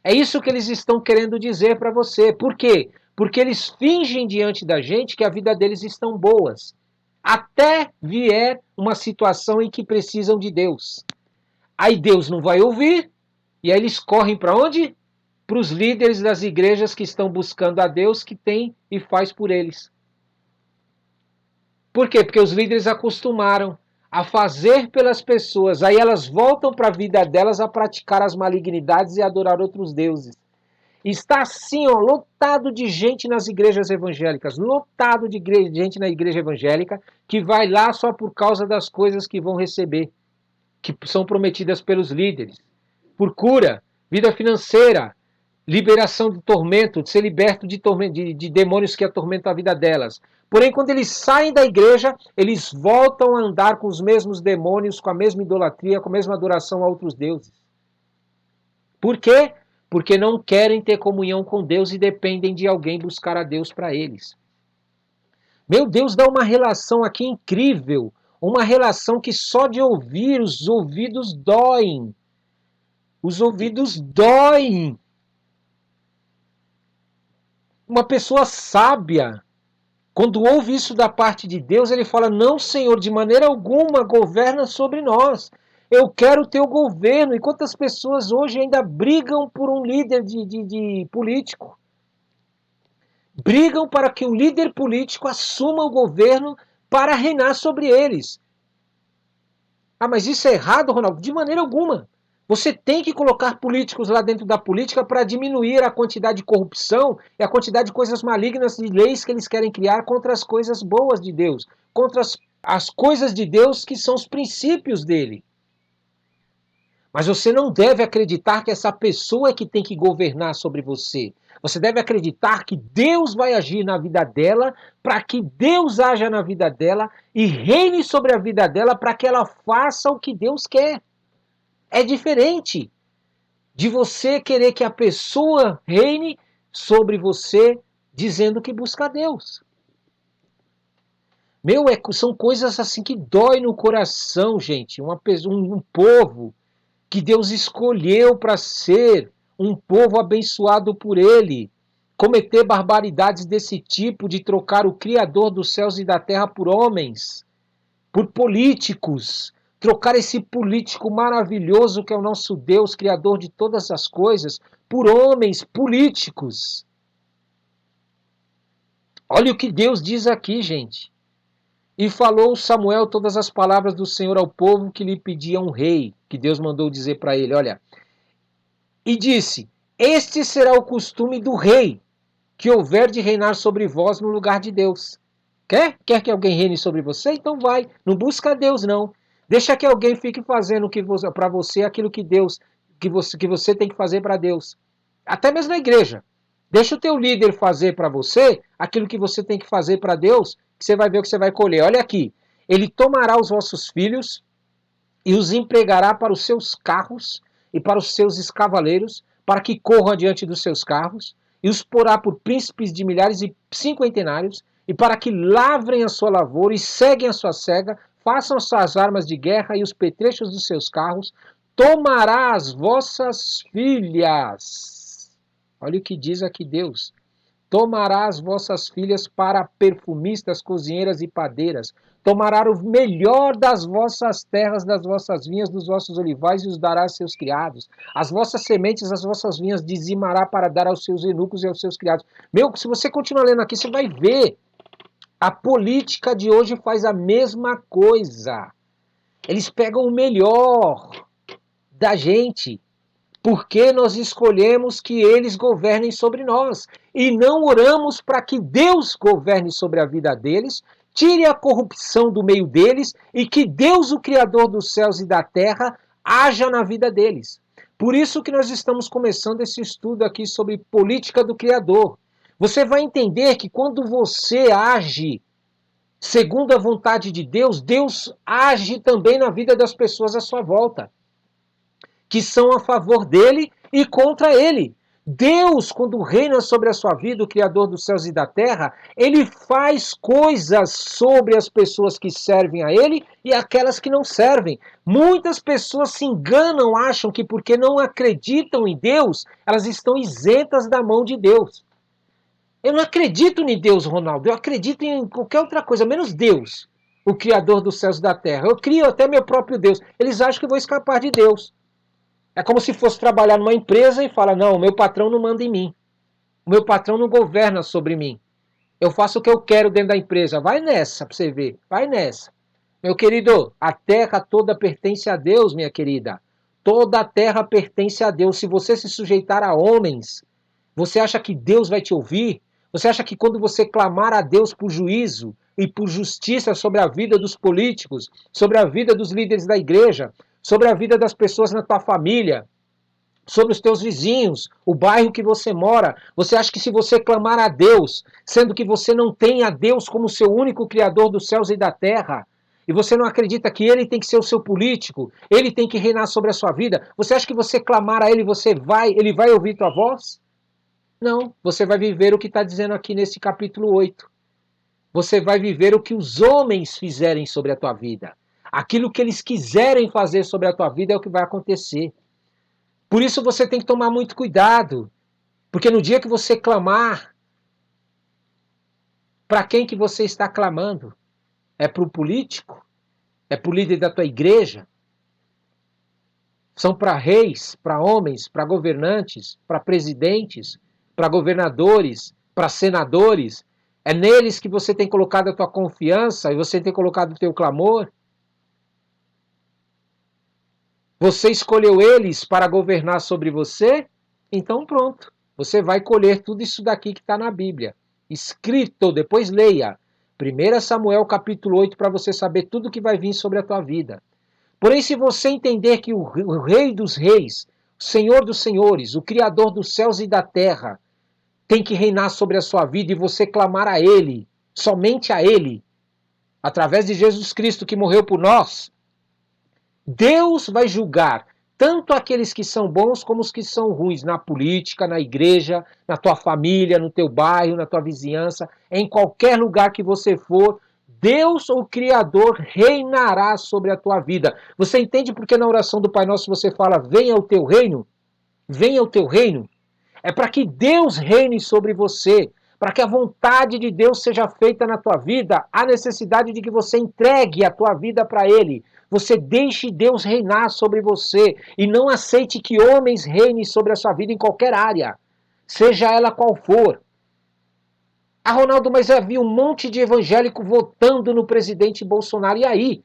É isso que eles estão querendo dizer para você. Por quê? Porque eles fingem diante da gente que a vida deles estão boas. Até vier uma situação em que precisam de Deus. Aí Deus não vai ouvir, e aí eles correm para onde? Para os líderes das igrejas que estão buscando a Deus, que tem e faz por eles. Por quê? Porque os líderes acostumaram a fazer pelas pessoas. Aí elas voltam para a vida delas a praticar as malignidades e adorar outros deuses. Está assim, ó, lotado de gente nas igrejas evangélicas, lotado de gente na igreja evangélica que vai lá só por causa das coisas que vão receber, que são prometidas pelos líderes. Por cura, vida financeira, liberação de tormento, de ser liberto de demônios que atormentam a vida delas. Porém, quando eles saem da igreja, eles voltam a andar com os mesmos demônios, com a mesma idolatria, com a mesma adoração a outros deuses. Por quê? Porque não querem ter comunhão com Deus e dependem de alguém buscar a Deus para eles. Meu Deus, dá uma relação aqui incrível, uma relação que só de ouvir os ouvidos doem. Os ouvidos doem. Uma pessoa sábia, quando ouve isso da parte de Deus, ele fala: não, Senhor, de maneira alguma governa sobre nós. Eu quero o teu governo. E quantas pessoas hoje ainda brigam por um líder de político? Brigam para que o líder político assuma o governo para reinar sobre eles. Ah, mas isso é errado, Ronaldo? De maneira alguma. Você tem que colocar políticos lá dentro da política para diminuir a quantidade de corrupção e a quantidade de coisas malignas de leis que eles querem criar contra as coisas boas de Deus, contra as coisas de Deus que são os princípios dele. Mas você não deve acreditar que essa pessoa é que tem que governar sobre você. Você deve acreditar que Deus vai agir na vida dela, para que Deus haja na vida dela e reine sobre a vida dela para que ela faça o que Deus quer. É diferente de você querer que a pessoa reine sobre você dizendo que busca a Deus. Meu, são coisas assim que dói no coração, gente. Um povo que Deus escolheu para ser um povo abençoado por Ele, cometer barbaridades desse tipo, de trocar o Criador dos céus e da terra por homens, por políticos, trocar esse político maravilhoso que é o nosso Deus, Criador de todas as coisas, por homens políticos. Olha o que Deus diz aqui, gente. E falou Samuel todas as palavras do Senhor ao povo que lhe pedia um rei, que Deus mandou dizer para ele, olha, e disse, este será o costume do rei, que houver de reinar sobre vós no lugar de Deus. Quer que alguém reine sobre você? Então vai, não busca Deus não. Deixa que alguém fique fazendo para você aquilo que Deus, que você tem que fazer para Deus. Até mesmo na igreja. Deixa o teu líder fazer para você aquilo que você tem que fazer para Deus, que você vai ver o que você vai colher. Olha aqui, ele tomará os vossos filhos e os empregará para os seus carros e para os seus escavaleiros, para que corram adiante dos seus carros, e os porá por príncipes de milhares e cinquentenários, e para que lavrem a sua lavoura e seguem a sua cega, façam as suas armas de guerra e os petrechos dos seus carros, tomará as vossas filhas. Olha o que diz aqui Deus. Tomará as vossas filhas para perfumistas, cozinheiras e padeiras. Tomará o melhor das vossas terras, das vossas vinhas, dos vossos olivais e os dará a seus criados. As vossas sementes, as vossas vinhas dizimará para dar aos seus eunucos e aos seus criados. Meu, se você continuar lendo aqui, você vai ver. A política de hoje faz a mesma coisa. Eles pegam o melhor da gente, porque nós escolhemos que eles governem sobre nós e não oramos para que Deus governe sobre a vida deles, tire a corrupção do meio deles e que Deus, o Criador dos céus e da terra, haja na vida deles. Por isso que nós estamos começando esse estudo aqui sobre política do Criador. Você vai entender que quando você age segundo a vontade de Deus, Deus age também na vida das pessoas à sua volta, que são a favor dele e contra ele. Deus, quando reina sobre a sua vida, o Criador dos céus e da terra, ele faz coisas sobre as pessoas que servem a ele e aquelas que não servem. Muitas pessoas se enganam, acham que porque não acreditam em Deus, elas estão isentas da mão de Deus. Eu não acredito em Deus, Ronaldo. Eu acredito em qualquer outra coisa, menos Deus, o Criador dos céus e da terra. Eu crio até meu próprio Deus. Eles acham que eu vou escapar de Deus. É como se fosse trabalhar numa empresa e fala, não, o meu patrão não manda em mim. O meu patrão não governa sobre mim. Eu faço o que eu quero dentro da empresa. Vai nessa pra você ver. Vai nessa. Meu querido, a terra toda pertence a Deus, minha querida. Toda a terra pertence a Deus. Se você se sujeitar a homens, você acha que Deus vai te ouvir? Você acha que quando você clamar a Deus por juízo e por justiça sobre a vida dos políticos, sobre a vida dos líderes da igreja, sobre a vida das pessoas na tua família, sobre os teus vizinhos, o bairro que você mora, você acha que se você clamar a Deus, sendo que você não tem a Deus como seu único Criador dos céus e da terra, e você não acredita que ele tem que ser o seu político, ele tem que reinar sobre a sua vida, você acha que você clamar a ele, ele vai ouvir tua voz? Não, você vai viver o que está dizendo aqui nesse capítulo 8. Você vai viver o que os homens fizerem sobre a tua vida. Aquilo que eles quiserem fazer sobre a tua vida é o que vai acontecer. Por isso você tem que tomar muito cuidado, porque no dia que você clamar, para quem que você está clamando? É para o político? É para o líder da tua igreja? São para reis, para homens, para governantes, para presidentes, para governadores, para senadores? É neles que você tem colocado a tua confiança e você tem colocado o teu clamor? Você escolheu eles para governar sobre você? Então pronto, você vai colher tudo isso daqui que está na Bíblia. Escrito, depois leia. 1 Samuel capítulo 8 para você saber tudo que vai vir sobre a tua vida. Porém, se você entender que o Rei dos Reis, o Senhor dos Senhores, o Criador dos céus e da terra, tem que reinar sobre a sua vida e você clamar a Ele, somente a Ele, através de Jesus Cristo que morreu por nós, Deus vai julgar tanto aqueles que são bons como os que são ruins, na política, na igreja, na tua família, no teu bairro, na tua vizinhança, em qualquer lugar que você for, Deus, o Criador, reinará sobre a tua vida. Você entende porque na oração do Pai Nosso você fala, venha o teu reino? Venha o teu reino. É para que Deus reine sobre você, para que a vontade de Deus seja feita na tua vida, há necessidade de que você entregue a tua vida para Ele. Você deixe Deus reinar sobre você e não aceite que homens reinem sobre a sua vida em qualquer área, seja ela qual for. Ah, Ronaldo, mas havia um monte de evangélico votando no presidente Bolsonaro. E aí?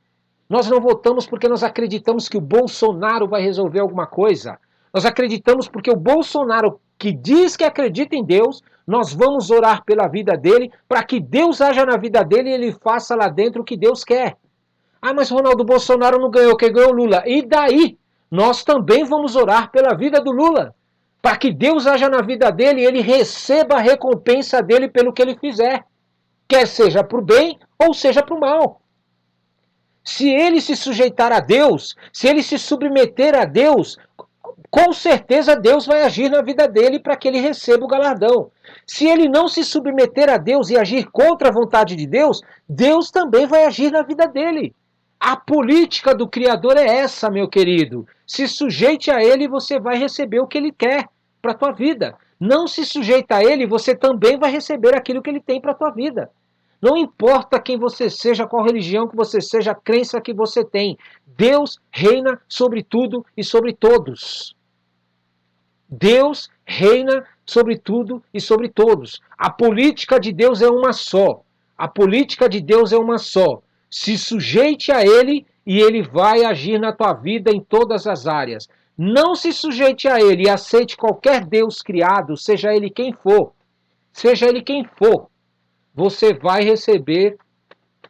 Nós não votamos porque nós acreditamos que o Bolsonaro vai resolver alguma coisa. Nós acreditamos porque o Bolsonaro, que diz que acredita em Deus, nós vamos orar pela vida dele, para que Deus haja na vida dele e ele faça lá dentro o que Deus quer. Ah, mas Ronaldo, Bolsonaro não ganhou, quem ganhou Lula. E daí? Nós também vamos orar pela vida do Lula, para que Deus haja na vida dele e ele receba a recompensa dele pelo que ele fizer, quer seja para o bem ou seja para o mal. Se ele se sujeitar a Deus, se ele se submeter a Deus, com certeza Deus vai agir na vida dele para que ele receba o galardão. Se ele não se submeter a Deus e agir contra a vontade de Deus, Deus também vai agir na vida dele. A política do Criador é essa, meu querido. Se sujeite a ele e você vai receber o que ele quer para a tua vida. Não se sujeita a ele, você também vai receber aquilo que ele tem para a tua vida. Não importa quem você seja, qual religião que você seja, a crença que você tem. Deus reina sobre tudo e sobre todos. Deus reina sobre tudo e sobre todos. A política de Deus é uma só. A política de Deus é uma só. Se sujeite a Ele e Ele vai agir na tua vida em todas as áreas. Não se sujeite a Ele e aceite qualquer Deus criado, seja Ele quem for. Seja Ele quem for. Você vai receber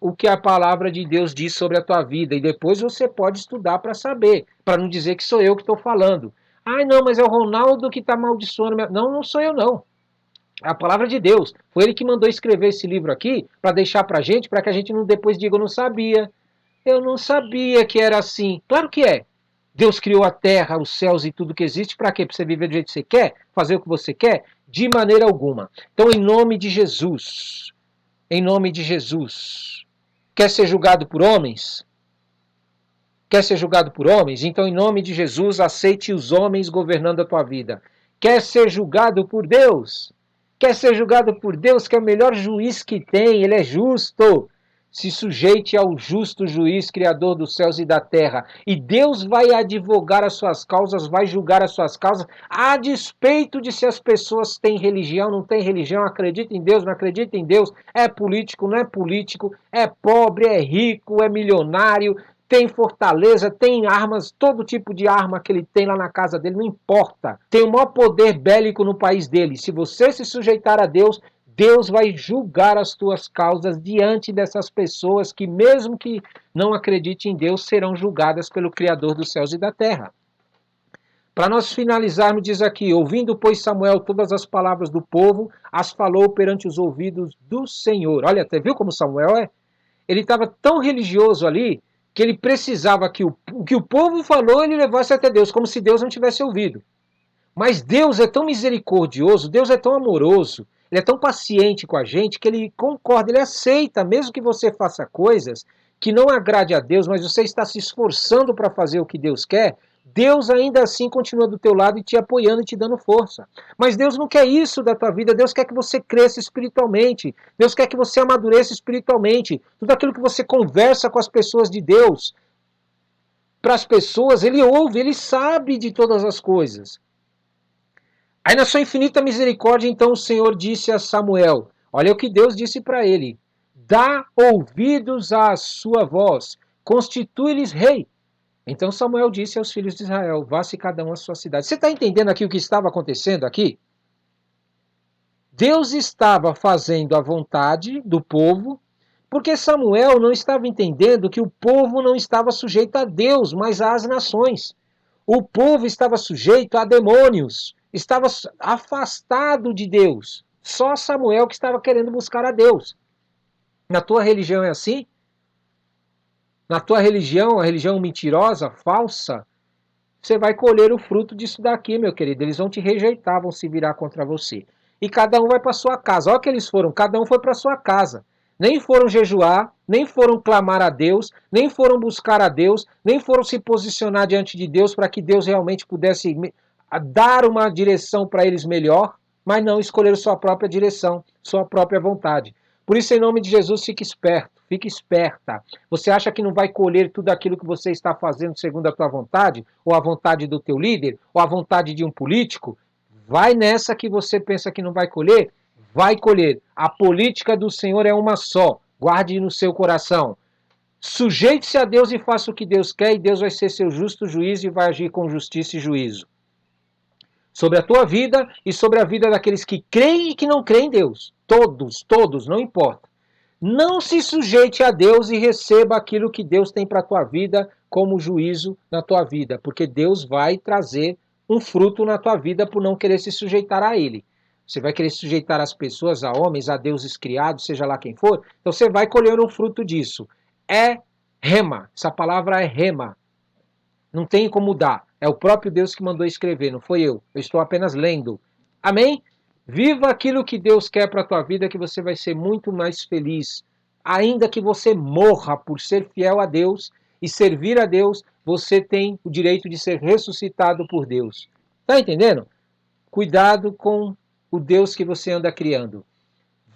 o que a palavra de Deus diz sobre a tua vida. E depois você pode estudar para saber, para não dizer que sou eu que estou falando. Ai, não, mas é o Ronaldo que está amaldiçoando. Não, não sou eu, não. É a palavra de Deus. Foi ele que mandou escrever esse livro aqui para deixar para que a gente não depois diga, eu não sabia. Eu não sabia que era assim. Claro que é. Deus criou a terra, os céus e tudo que existe. Para quê? Para você viver do jeito que você quer? Fazer o que você quer? De maneira alguma. Então, em nome de Jesus. Em nome de Jesus. Quer ser julgado por homens? Quer ser julgado por homens? Então, em nome de Jesus, aceite os homens governando a tua vida. Quer ser julgado por Deus? Quer ser julgado por Deus, que é o melhor juiz que tem, ele é justo. Se sujeite ao justo juiz, criador dos céus e da terra. E Deus vai advogar as suas causas, vai julgar as suas causas, a despeito de se as pessoas têm religião, não têm religião, acreditam em Deus, não acreditam em Deus, é político, não é político, é pobre, é rico, é milionário, tem fortaleza, tem armas, todo tipo de arma que ele tem lá na casa dele, não importa. Tem o maior poder bélico no país dele. Se você se sujeitar a Deus, Deus vai julgar as tuas causas diante dessas pessoas que, mesmo que não acreditem em Deus, serão julgadas pelo Criador dos céus e da terra. Para nós finalizarmos, diz aqui, ouvindo, pois, Samuel todas as palavras do povo, as falou perante os ouvidos do Senhor. Olha, até viu como Samuel é? Ele estava tão religioso ali que ele precisava que o que o povo falou ele levasse até Deus, como se Deus não tivesse ouvido. Mas Deus é tão misericordioso, Deus é tão amoroso, Ele é tão paciente com a gente que Ele concorda, Ele aceita, mesmo que você faça coisas que não agrade a Deus, mas você está se esforçando para fazer o que Deus quer, Deus ainda assim continua do teu lado e te apoiando e te dando força. Mas Deus não quer isso da tua vida, Deus quer que você cresça espiritualmente, Deus quer que você amadureça espiritualmente. Tudo aquilo que você conversa com as pessoas de Deus, para as pessoas, Ele ouve, Ele sabe de todas as coisas. Aí, na sua infinita misericórdia, então o Senhor disse a Samuel: olha o que Deus disse para ele: dá ouvidos à sua voz, constitui-lhes rei. Então Samuel disse aos filhos de Israel: vá-se cada um à sua cidade. Você está entendendo aqui o que estava acontecendo aqui? Deus estava fazendo a vontade do povo, porque Samuel não estava entendendo que o povo não estava sujeito a Deus, mas às nações. O povo estava sujeito a demônios, estava afastado de Deus. Só Samuel que estava querendo buscar a Deus. Na tua religião é assim? Na tua religião, a religião mentirosa, falsa, você vai colher o fruto disso daqui, meu querido. Eles vão te rejeitar, vão se virar contra você. E cada um vai para sua casa. Olha que eles foram, cada um foi para sua casa. Nem foram jejuar, nem foram clamar a Deus, nem foram buscar a Deus, nem foram se posicionar diante de Deus para que Deus realmente pudesse dar uma direção para eles melhor, mas não escolheram sua própria direção, sua própria vontade. Por isso, em nome de Jesus, fique esperto, fique esperta. Você acha que não vai colher tudo aquilo que você está fazendo segundo a tua vontade, ou a vontade do teu líder, ou a vontade de um político? Vai nessa que você pensa que não vai colher, vai colher. A política do Senhor é uma só. Guarde no seu coração. Sujeite-se a Deus e faça o que Deus quer, e Deus vai ser seu justo juiz e vai agir com justiça e juízo sobre a tua vida e sobre a vida daqueles que creem e que não creem em Deus. Todos, todos, não importa. Não se sujeite a Deus e receba aquilo que Deus tem para a tua vida como juízo na tua vida, porque Deus vai trazer um fruto na tua vida por não querer se sujeitar a Ele. Você vai querer se sujeitar às pessoas, a homens, a deuses criados, seja lá quem for, então você vai colher um fruto disso. É rema, essa palavra é rema. Não tem como mudar. É o próprio Deus que mandou escrever, não foi eu. Eu estou apenas lendo. Amém? Viva aquilo que Deus quer para a tua vida, que você vai ser muito mais feliz. Ainda que você morra por ser fiel a Deus e servir a Deus, você tem o direito de ser ressuscitado por Deus. Tá entendendo? Cuidado com o Deus que você anda criando.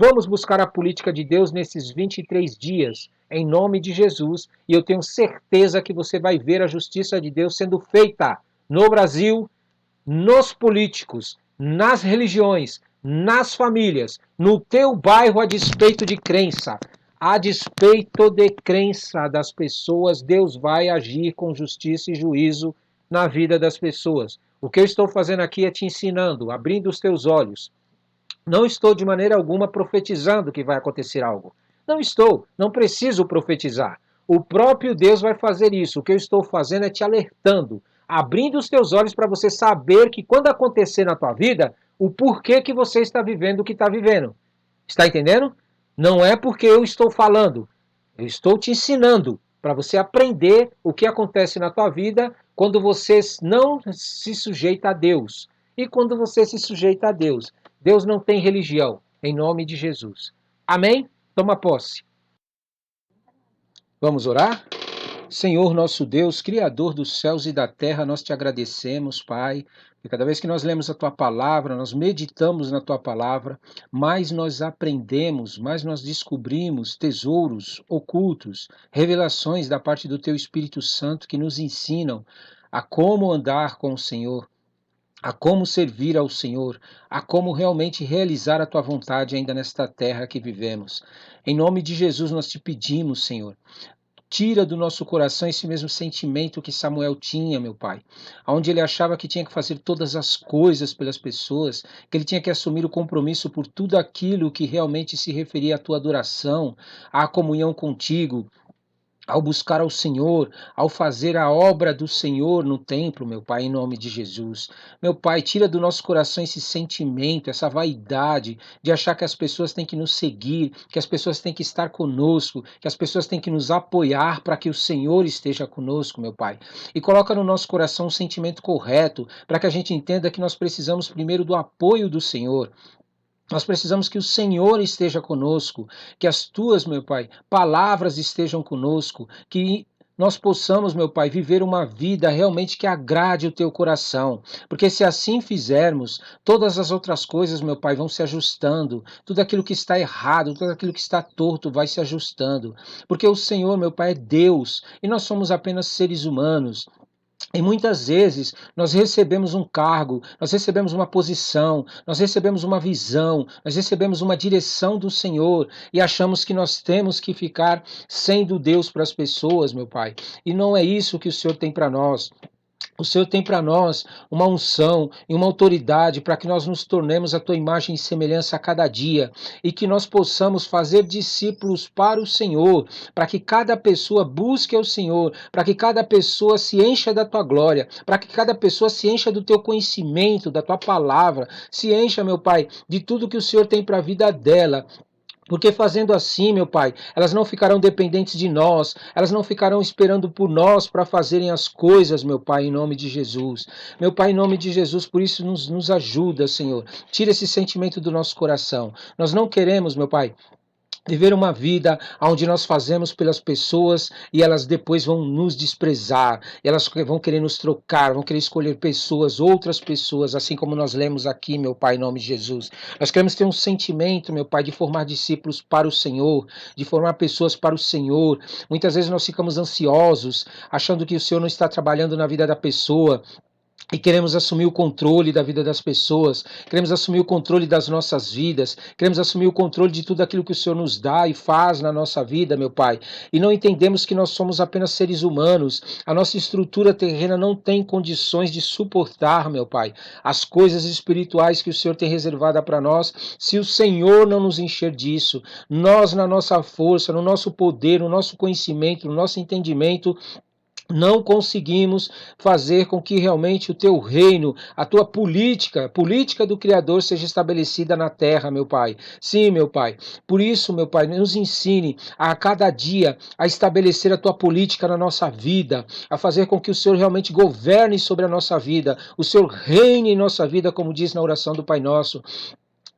Vamos buscar a política de Deus nesses 23 dias, em nome de Jesus, e eu tenho certeza que você vai ver a justiça de Deus sendo feita no Brasil, nos políticos, nas religiões, nas famílias, no teu bairro a despeito de crença. A despeito de crença das pessoas, Deus vai agir com justiça e juízo na vida das pessoas. O que eu estou fazendo aqui é te ensinando, abrindo os teus olhos. Não estou de maneira alguma profetizando que vai acontecer algo. Não estou, não preciso profetizar. O próprio Deus vai fazer isso. O que eu estou fazendo é te alertando, abrindo os teus olhos para você saber que quando acontecer na tua vida, o porquê que você está vivendo o que está vivendo. Está entendendo? Não é porque eu estou falando. Eu estou te ensinando para você aprender o que acontece na tua vida quando você não se sujeita a Deus. E quando você se sujeita a Deus. Deus não tem religião, em nome de Jesus. Amém? Toma posse. Vamos orar? Senhor nosso Deus, Criador dos céus e da terra, nós te agradecemos, Pai, e cada vez que nós lemos a Tua palavra, nós meditamos na Tua palavra, mais nós aprendemos, mais nós descobrimos tesouros ocultos, revelações da parte do Teu Espírito Santo que nos ensinam a como andar com o Senhor, a como servir ao Senhor, a como realmente realizar a Tua vontade ainda nesta terra que vivemos. Em nome de Jesus nós te pedimos, Senhor, tira do nosso coração esse mesmo sentimento que Samuel tinha, meu Pai, onde ele achava que tinha que fazer todas as coisas pelas pessoas, que ele tinha que assumir o compromisso por tudo aquilo que realmente se referia à tua adoração, à comunhão contigo, ao buscar ao Senhor, ao fazer a obra do Senhor no templo, meu Pai, em nome de Jesus. Meu Pai, tira do nosso coração esse sentimento, essa vaidade de achar que as pessoas têm que nos seguir, que as pessoas têm que estar conosco, que as pessoas têm que nos apoiar para que o Senhor esteja conosco, meu Pai. E coloca no nosso coração um sentimento correto, para que a gente entenda que nós precisamos primeiro do apoio do Senhor. Nós precisamos que o Senhor esteja conosco, que as tuas, meu Pai, palavras estejam conosco, que nós possamos, meu Pai, viver uma vida realmente que agrade o teu coração. Porque se assim fizermos, todas as outras coisas, meu Pai, vão se ajustando. Tudo aquilo que está errado, tudo aquilo que está torto vai se ajustando. Porque o Senhor, meu Pai, é Deus e nós somos apenas seres humanos. E muitas vezes nós recebemos um cargo, nós recebemos uma posição, nós recebemos uma visão, nós recebemos uma direção do Senhor e achamos que nós temos que ficar sendo Deus para as pessoas, meu Pai. E não é isso que o Senhor tem para nós. O Senhor tem para nós uma unção e uma autoridade para que nós nos tornemos a tua imagem e semelhança a cada dia e que nós possamos fazer discípulos para o Senhor, para que cada pessoa busque o Senhor, para que cada pessoa se encha da tua glória, para que cada pessoa se encha do teu conhecimento, da tua palavra, se encha, meu Pai, de tudo que o Senhor tem para a vida dela. Porque fazendo assim, meu Pai, elas não ficarão dependentes de nós, elas não ficarão esperando por nós para fazerem as coisas, meu Pai, em nome de Jesus. Meu Pai, em nome de Jesus, por isso nos ajuda, Senhor. Tira esse sentimento do nosso coração. Nós não queremos, meu Pai, viver uma vida onde nós fazemos pelas pessoas e elas depois vão nos desprezar, elas vão querer nos trocar, vão querer escolher pessoas, outras pessoas, assim como nós lemos aqui, meu Pai, em nome de Jesus. Nós queremos ter um sentimento, meu Pai, de formar discípulos para o Senhor, de formar pessoas para o Senhor. Muitas vezes nós ficamos ansiosos, achando que o Senhor não está trabalhando na vida da pessoa, e queremos assumir o controle da vida das pessoas, queremos assumir o controle das nossas vidas, queremos assumir o controle de tudo aquilo que o Senhor nos dá e faz na nossa vida, meu Pai. E não entendemos que nós somos apenas seres humanos, a nossa estrutura terrena não tem condições de suportar, meu Pai, as coisas espirituais que o Senhor tem reservada para nós, se o Senhor não nos encher disso. Nós, na nossa força, no nosso poder, no nosso conhecimento, no nosso entendimento, não conseguimos fazer com que realmente o teu reino, a tua política, a política do Criador seja estabelecida na terra, meu Pai. Sim, meu Pai. Por isso, meu Pai, nos ensine a cada dia a estabelecer a tua política na nossa vida, a fazer com que o Senhor realmente governe sobre a nossa vida, o Senhor reine em nossa vida, como diz na oração do Pai Nosso.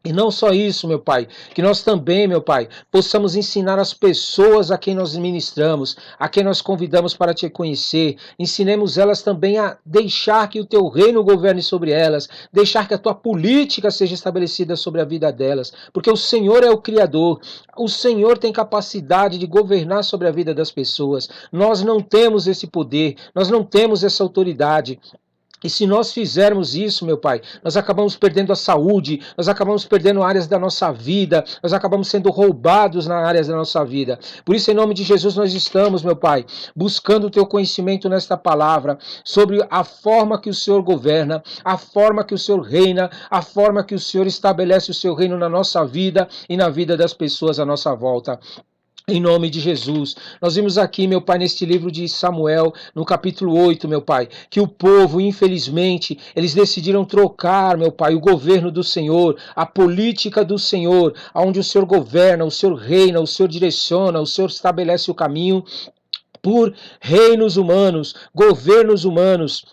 E não só isso, meu Pai, que nós também, meu Pai, possamos ensinar as pessoas a quem nós ministramos, a quem nós convidamos para te conhecer, ensinemos elas também a deixar que o teu reino governe sobre elas, deixar que a tua política seja estabelecida sobre a vida delas, porque o Senhor é o Criador, o Senhor tem capacidade de governar sobre a vida das pessoas, nós não temos esse poder, nós não temos essa autoridade. E se nós fizermos isso, meu Pai, nós acabamos perdendo a saúde, nós acabamos perdendo áreas da nossa vida, nós acabamos sendo roubados nas áreas da nossa vida. Por isso, em nome de Jesus, nós estamos, meu Pai, buscando o Teu conhecimento nesta palavra, sobre a forma que o Senhor governa, a forma que o Senhor reina, a forma que o Senhor estabelece o Seu reino na nossa vida e na vida das pessoas à nossa volta. Em nome de Jesus. Nós vimos aqui, meu Pai, neste livro de Samuel, no capítulo 8, meu Pai, que o povo, infelizmente, eles decidiram trocar, meu Pai, o governo do Senhor, a política do Senhor, onde o Senhor governa, o Senhor reina, o Senhor direciona, o Senhor estabelece o caminho, por reinos humanos, governos humanos,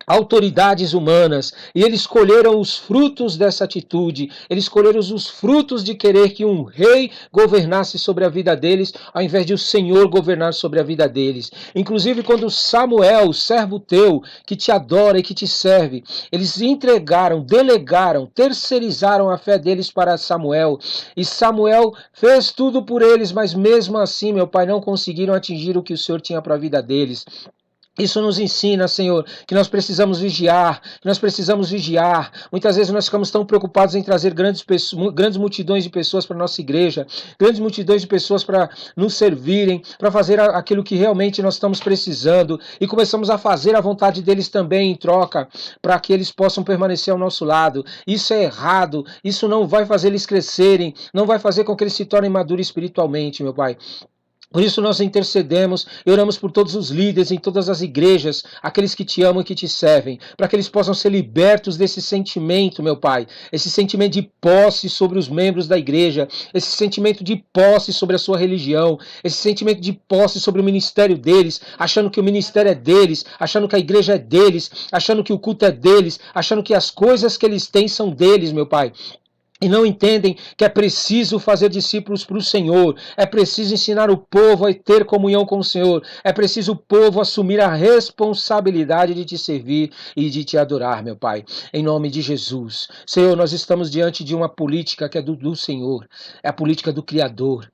autoridades humanas, e eles colheram os frutos dessa atitude, eles colheram os frutos de querer que um rei governasse sobre a vida deles, ao invés de o Senhor governar sobre a vida deles. Inclusive quando Samuel, servo teu, que te adora e que te serve, eles entregaram, delegaram, terceirizaram a fé deles para Samuel, e Samuel fez tudo por eles, mas mesmo assim, meu Pai, não conseguiram atingir o que o Senhor tinha para a vida deles. Isso nos ensina, Senhor, que nós precisamos vigiar, que nós precisamos vigiar. Muitas vezes nós ficamos tão preocupados em trazer grandes multidões de pessoas para a nossa igreja, grandes multidões de pessoas para nos servirem, para fazer aquilo que realmente nós estamos precisando, e começamos a fazer a vontade deles também em troca, para que eles possam permanecer ao nosso lado. Isso é errado, isso não vai fazer eles crescerem, não vai fazer com que eles se tornem maduros espiritualmente, meu Pai. Por isso nós intercedemos e oramos por todos os líderes em todas as igrejas, aqueles que te amam e que te servem, para que eles possam ser libertos desse sentimento, meu Pai, esse sentimento de posse sobre os membros da igreja, esse sentimento de posse sobre a sua religião, esse sentimento de posse sobre o ministério deles, achando que o ministério é deles, achando que a igreja é deles, achando que o culto é deles, achando que as coisas que eles têm são deles, meu Pai. E não entendem que é preciso fazer discípulos para o Senhor, é preciso ensinar o povo a ter comunhão com o Senhor, é preciso o povo assumir a responsabilidade de te servir e de te adorar, meu Pai, em nome de Jesus. Senhor, nós estamos diante de uma política que é do Senhor, é a política do Criador.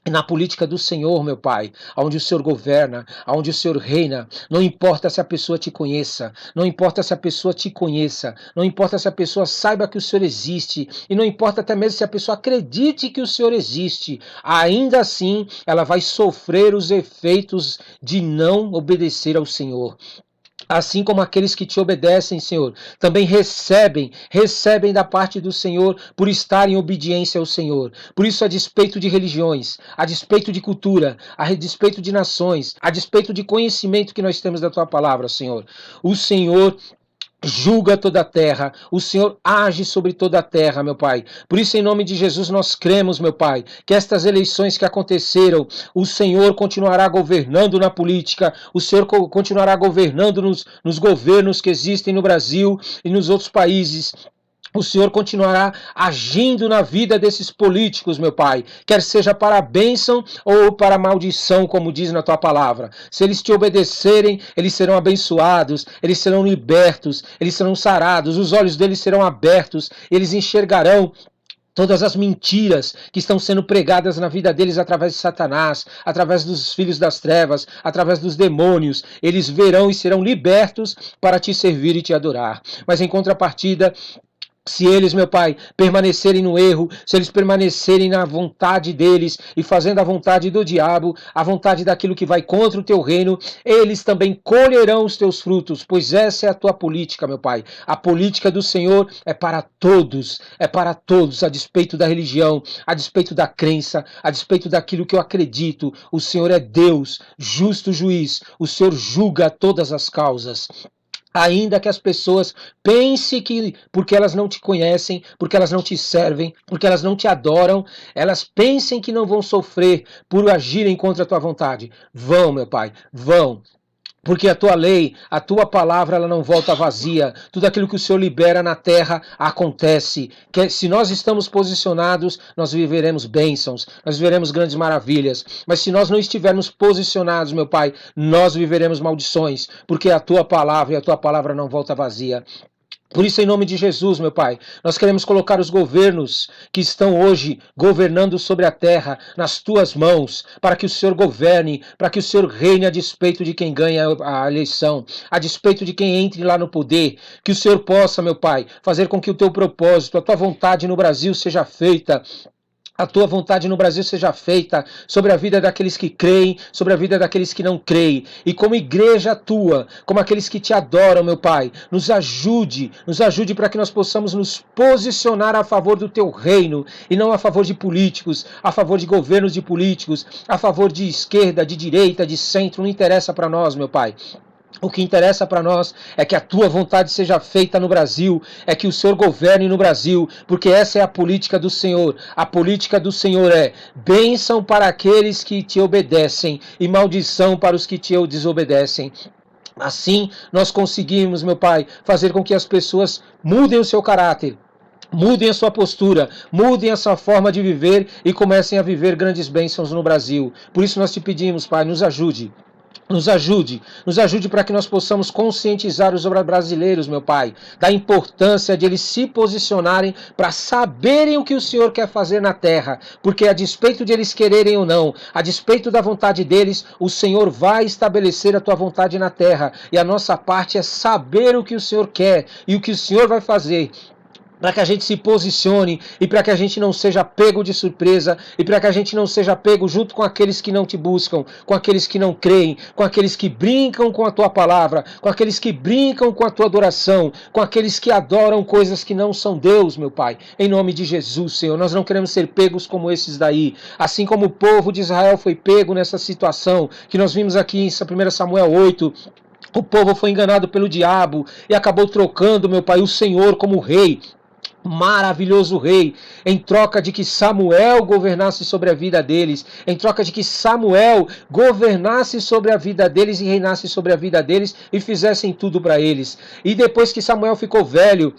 Na política do Senhor, meu Pai, onde o Senhor governa, onde o Senhor reina, não importa se a pessoa te conheça, não importa se a pessoa te conheça, não importa se a pessoa saiba que o Senhor existe, e não importa até mesmo se a pessoa acredite que o Senhor existe, ainda assim ela vai sofrer os efeitos de não obedecer ao Senhor. Assim como aqueles que te obedecem, Senhor, também recebem da parte do Senhor por estar em obediência ao Senhor. Por isso, a despeito de religiões, a despeito de cultura, a despeito de nações, a despeito de conhecimento que nós temos da tua palavra, Senhor, o Senhor julga toda a terra, o Senhor age sobre toda a terra, meu Pai. Por isso, em nome de Jesus, nós cremos, meu Pai, que estas eleições que aconteceram, o Senhor continuará governando na política, o Senhor continuará governando nos governos que existem no Brasil e nos outros países. O Senhor continuará agindo na vida desses políticos, meu Pai, quer seja para a bênção ou para a maldição, como diz na tua palavra. Se eles te obedecerem, eles serão abençoados, eles serão libertos, eles serão sarados, os olhos deles serão abertos, eles enxergarão todas as mentiras que estão sendo pregadas na vida deles através de Satanás, através dos filhos das trevas, através dos demônios. Eles verão e serão libertos para te servir e te adorar. Mas em contrapartida, se eles, meu Pai, permanecerem no erro, se eles permanecerem na vontade deles e fazendo a vontade do diabo, a vontade daquilo que vai contra o teu reino, eles também colherão os teus frutos, pois essa é a tua política, meu Pai. A política do Senhor é para todos, a despeito da religião, a despeito da crença, a despeito daquilo que eu acredito. O Senhor é Deus, justo juiz, o Senhor julga todas as causas. Ainda que as pessoas pensem que, porque elas não te conhecem, porque elas não te servem, porque elas não te adoram, elas pensem que não vão sofrer por agirem contra a tua vontade. Vão, meu Pai, vão. Porque a tua lei, a tua palavra, ela não volta vazia. Tudo aquilo que o Senhor libera na terra acontece. Que se nós estamos posicionados, nós viveremos bênçãos, nós viveremos grandes maravilhas. Mas se nós não estivermos posicionados, meu Pai, nós viveremos maldições. Porque a tua palavra e a tua palavra não volta vazia. Por isso, em nome de Jesus, meu Pai, nós queremos colocar os governos que estão hoje governando sobre a terra nas tuas mãos, para que o Senhor governe, para que o Senhor reine a despeito de quem ganha a eleição, a despeito de quem entre lá no poder, que o Senhor possa, meu Pai, fazer com que o teu propósito, a tua vontade no Brasil seja feita. A tua vontade no Brasil seja feita sobre a vida daqueles que creem, sobre a vida daqueles que não creem. E como igreja tua, como aqueles que te adoram, meu Pai, nos ajude para que nós possamos nos posicionar a favor do teu reino e não a favor de políticos, a favor de governos de políticos, a favor de esquerda, de direita, de centro, não interessa para nós, meu Pai. O que interessa para nós é que a tua vontade seja feita no Brasil, é que o Senhor governe no Brasil, porque essa é a política do Senhor. A política do Senhor é bênção para aqueles que te obedecem e maldição para os que te desobedecem. Assim, nós conseguimos, meu Pai, fazer com que as pessoas mudem o seu caráter, mudem a sua postura, mudem a sua forma de viver e comecem a viver grandes bênçãos no Brasil. Por isso nós te pedimos, Pai, nos ajude. Nos ajude para que nós possamos conscientizar os brasileiros, meu Pai, da importância de eles se posicionarem para saberem o que o Senhor quer fazer na terra, porque a despeito de eles quererem ou não, a despeito da vontade deles, o Senhor vai estabelecer a tua vontade na terra, e a nossa parte é saber o que o Senhor quer e o que o Senhor vai fazer. para que a gente se posicione e para que a gente não seja pego de surpresa e para que a gente não seja pego junto com aqueles que não te buscam, com aqueles que não creem, com aqueles que brincam com a tua palavra, com aqueles que brincam com a tua adoração, com aqueles que adoram coisas que não são Deus, meu Pai. Em nome de Jesus, Senhor, nós não queremos ser pegos como esses daí, assim como o povo de Israel foi pego nessa situação que nós vimos aqui em 1 Samuel 8. O povo foi enganado pelo diabo e acabou trocando, meu Pai, o Senhor como rei. Maravilhoso rei, em troca de que Samuel governasse sobre a vida deles, em troca de que Samuel governasse sobre a vida deles e reinasse sobre a vida deles e fizessem tudo para eles. E depois que Samuel ficou velho,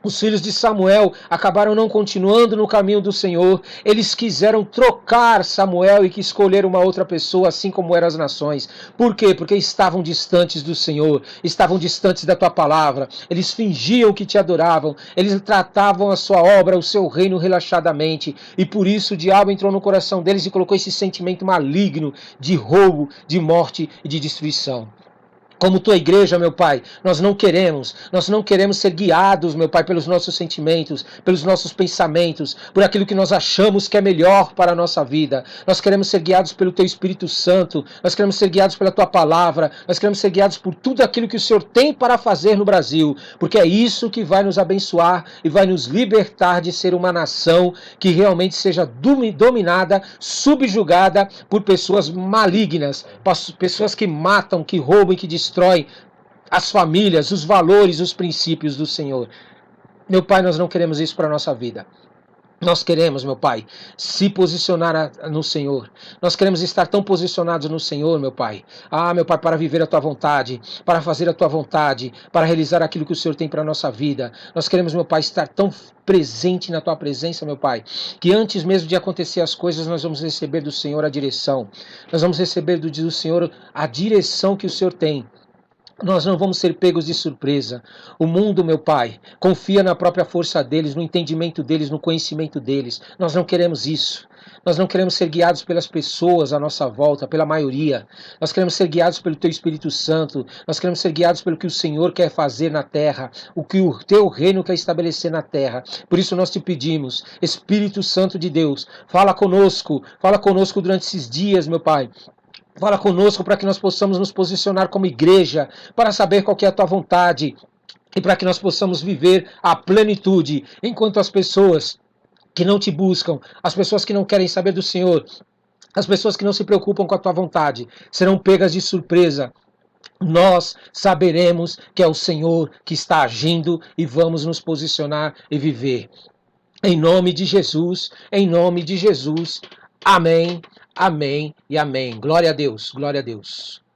os filhos de Samuel acabaram não continuando no caminho do Senhor. Eles quiseram trocar Samuel e que escolheram uma outra pessoa, assim como eram as nações. Por quê? Porque estavam distantes do Senhor, estavam distantes da tua palavra. Eles fingiam que te adoravam, eles tratavam a sua obra, o seu reino relaxadamente. E por isso o diabo entrou no coração deles e colocou esse sentimento maligno de roubo, de morte e de destruição. Como tua igreja, meu Pai, nós não queremos ser guiados, meu Pai, pelos nossos sentimentos, pelos nossos pensamentos, por aquilo que nós achamos que é melhor para a nossa vida. Nós queremos ser guiados pelo Teu Espírito Santo, nós queremos ser guiados pela Tua Palavra, nós queremos ser guiados por tudo aquilo que o Senhor tem para fazer no Brasil, porque é isso que vai nos abençoar e vai nos libertar de ser uma nação que realmente seja dominada, subjugada por pessoas malignas, pessoas que matam, que roubam e que destroem as famílias, os valores, os princípios do Senhor. Meu Pai, nós não queremos isso para a nossa vida. Nós queremos, meu Pai, se posicionar no Senhor. Nós queremos estar tão posicionados no Senhor, meu Pai. Ah, meu Pai, para viver a Tua vontade, para fazer a Tua vontade, para realizar aquilo que o Senhor tem para a nossa vida. Nós queremos, meu Pai, estar tão presente na Tua presença, meu Pai, que antes mesmo de acontecer as coisas, nós vamos receber do Senhor a direção. Nós vamos receber do Senhor a direção que o Senhor tem. Nós não vamos ser pegos de surpresa. O mundo, meu Pai, confia na própria força deles, no entendimento deles, no conhecimento deles. Nós não queremos isso. Nós não queremos ser guiados pelas pessoas à nossa volta, pela maioria. Nós queremos ser guiados pelo Teu Espírito Santo. Nós queremos ser guiados pelo que o Senhor quer fazer na terra, o que o Teu reino quer estabelecer na terra. Por isso nós te pedimos, Espírito Santo de Deus, fala conosco durante esses dias, meu Pai. Fala conosco para que nós possamos nos posicionar como igreja, para saber qual que é a Tua vontade e para que nós possamos viver a plenitude, enquanto as pessoas que não te buscam, as pessoas que não querem saber do Senhor, as pessoas que não se preocupam com a Tua vontade, serão pegas de surpresa. Nós saberemos que é o Senhor que está agindo e vamos nos posicionar e viver. Em nome de Jesus, em nome de Jesus. Amém, amém e amém. Glória a Deus, glória a Deus.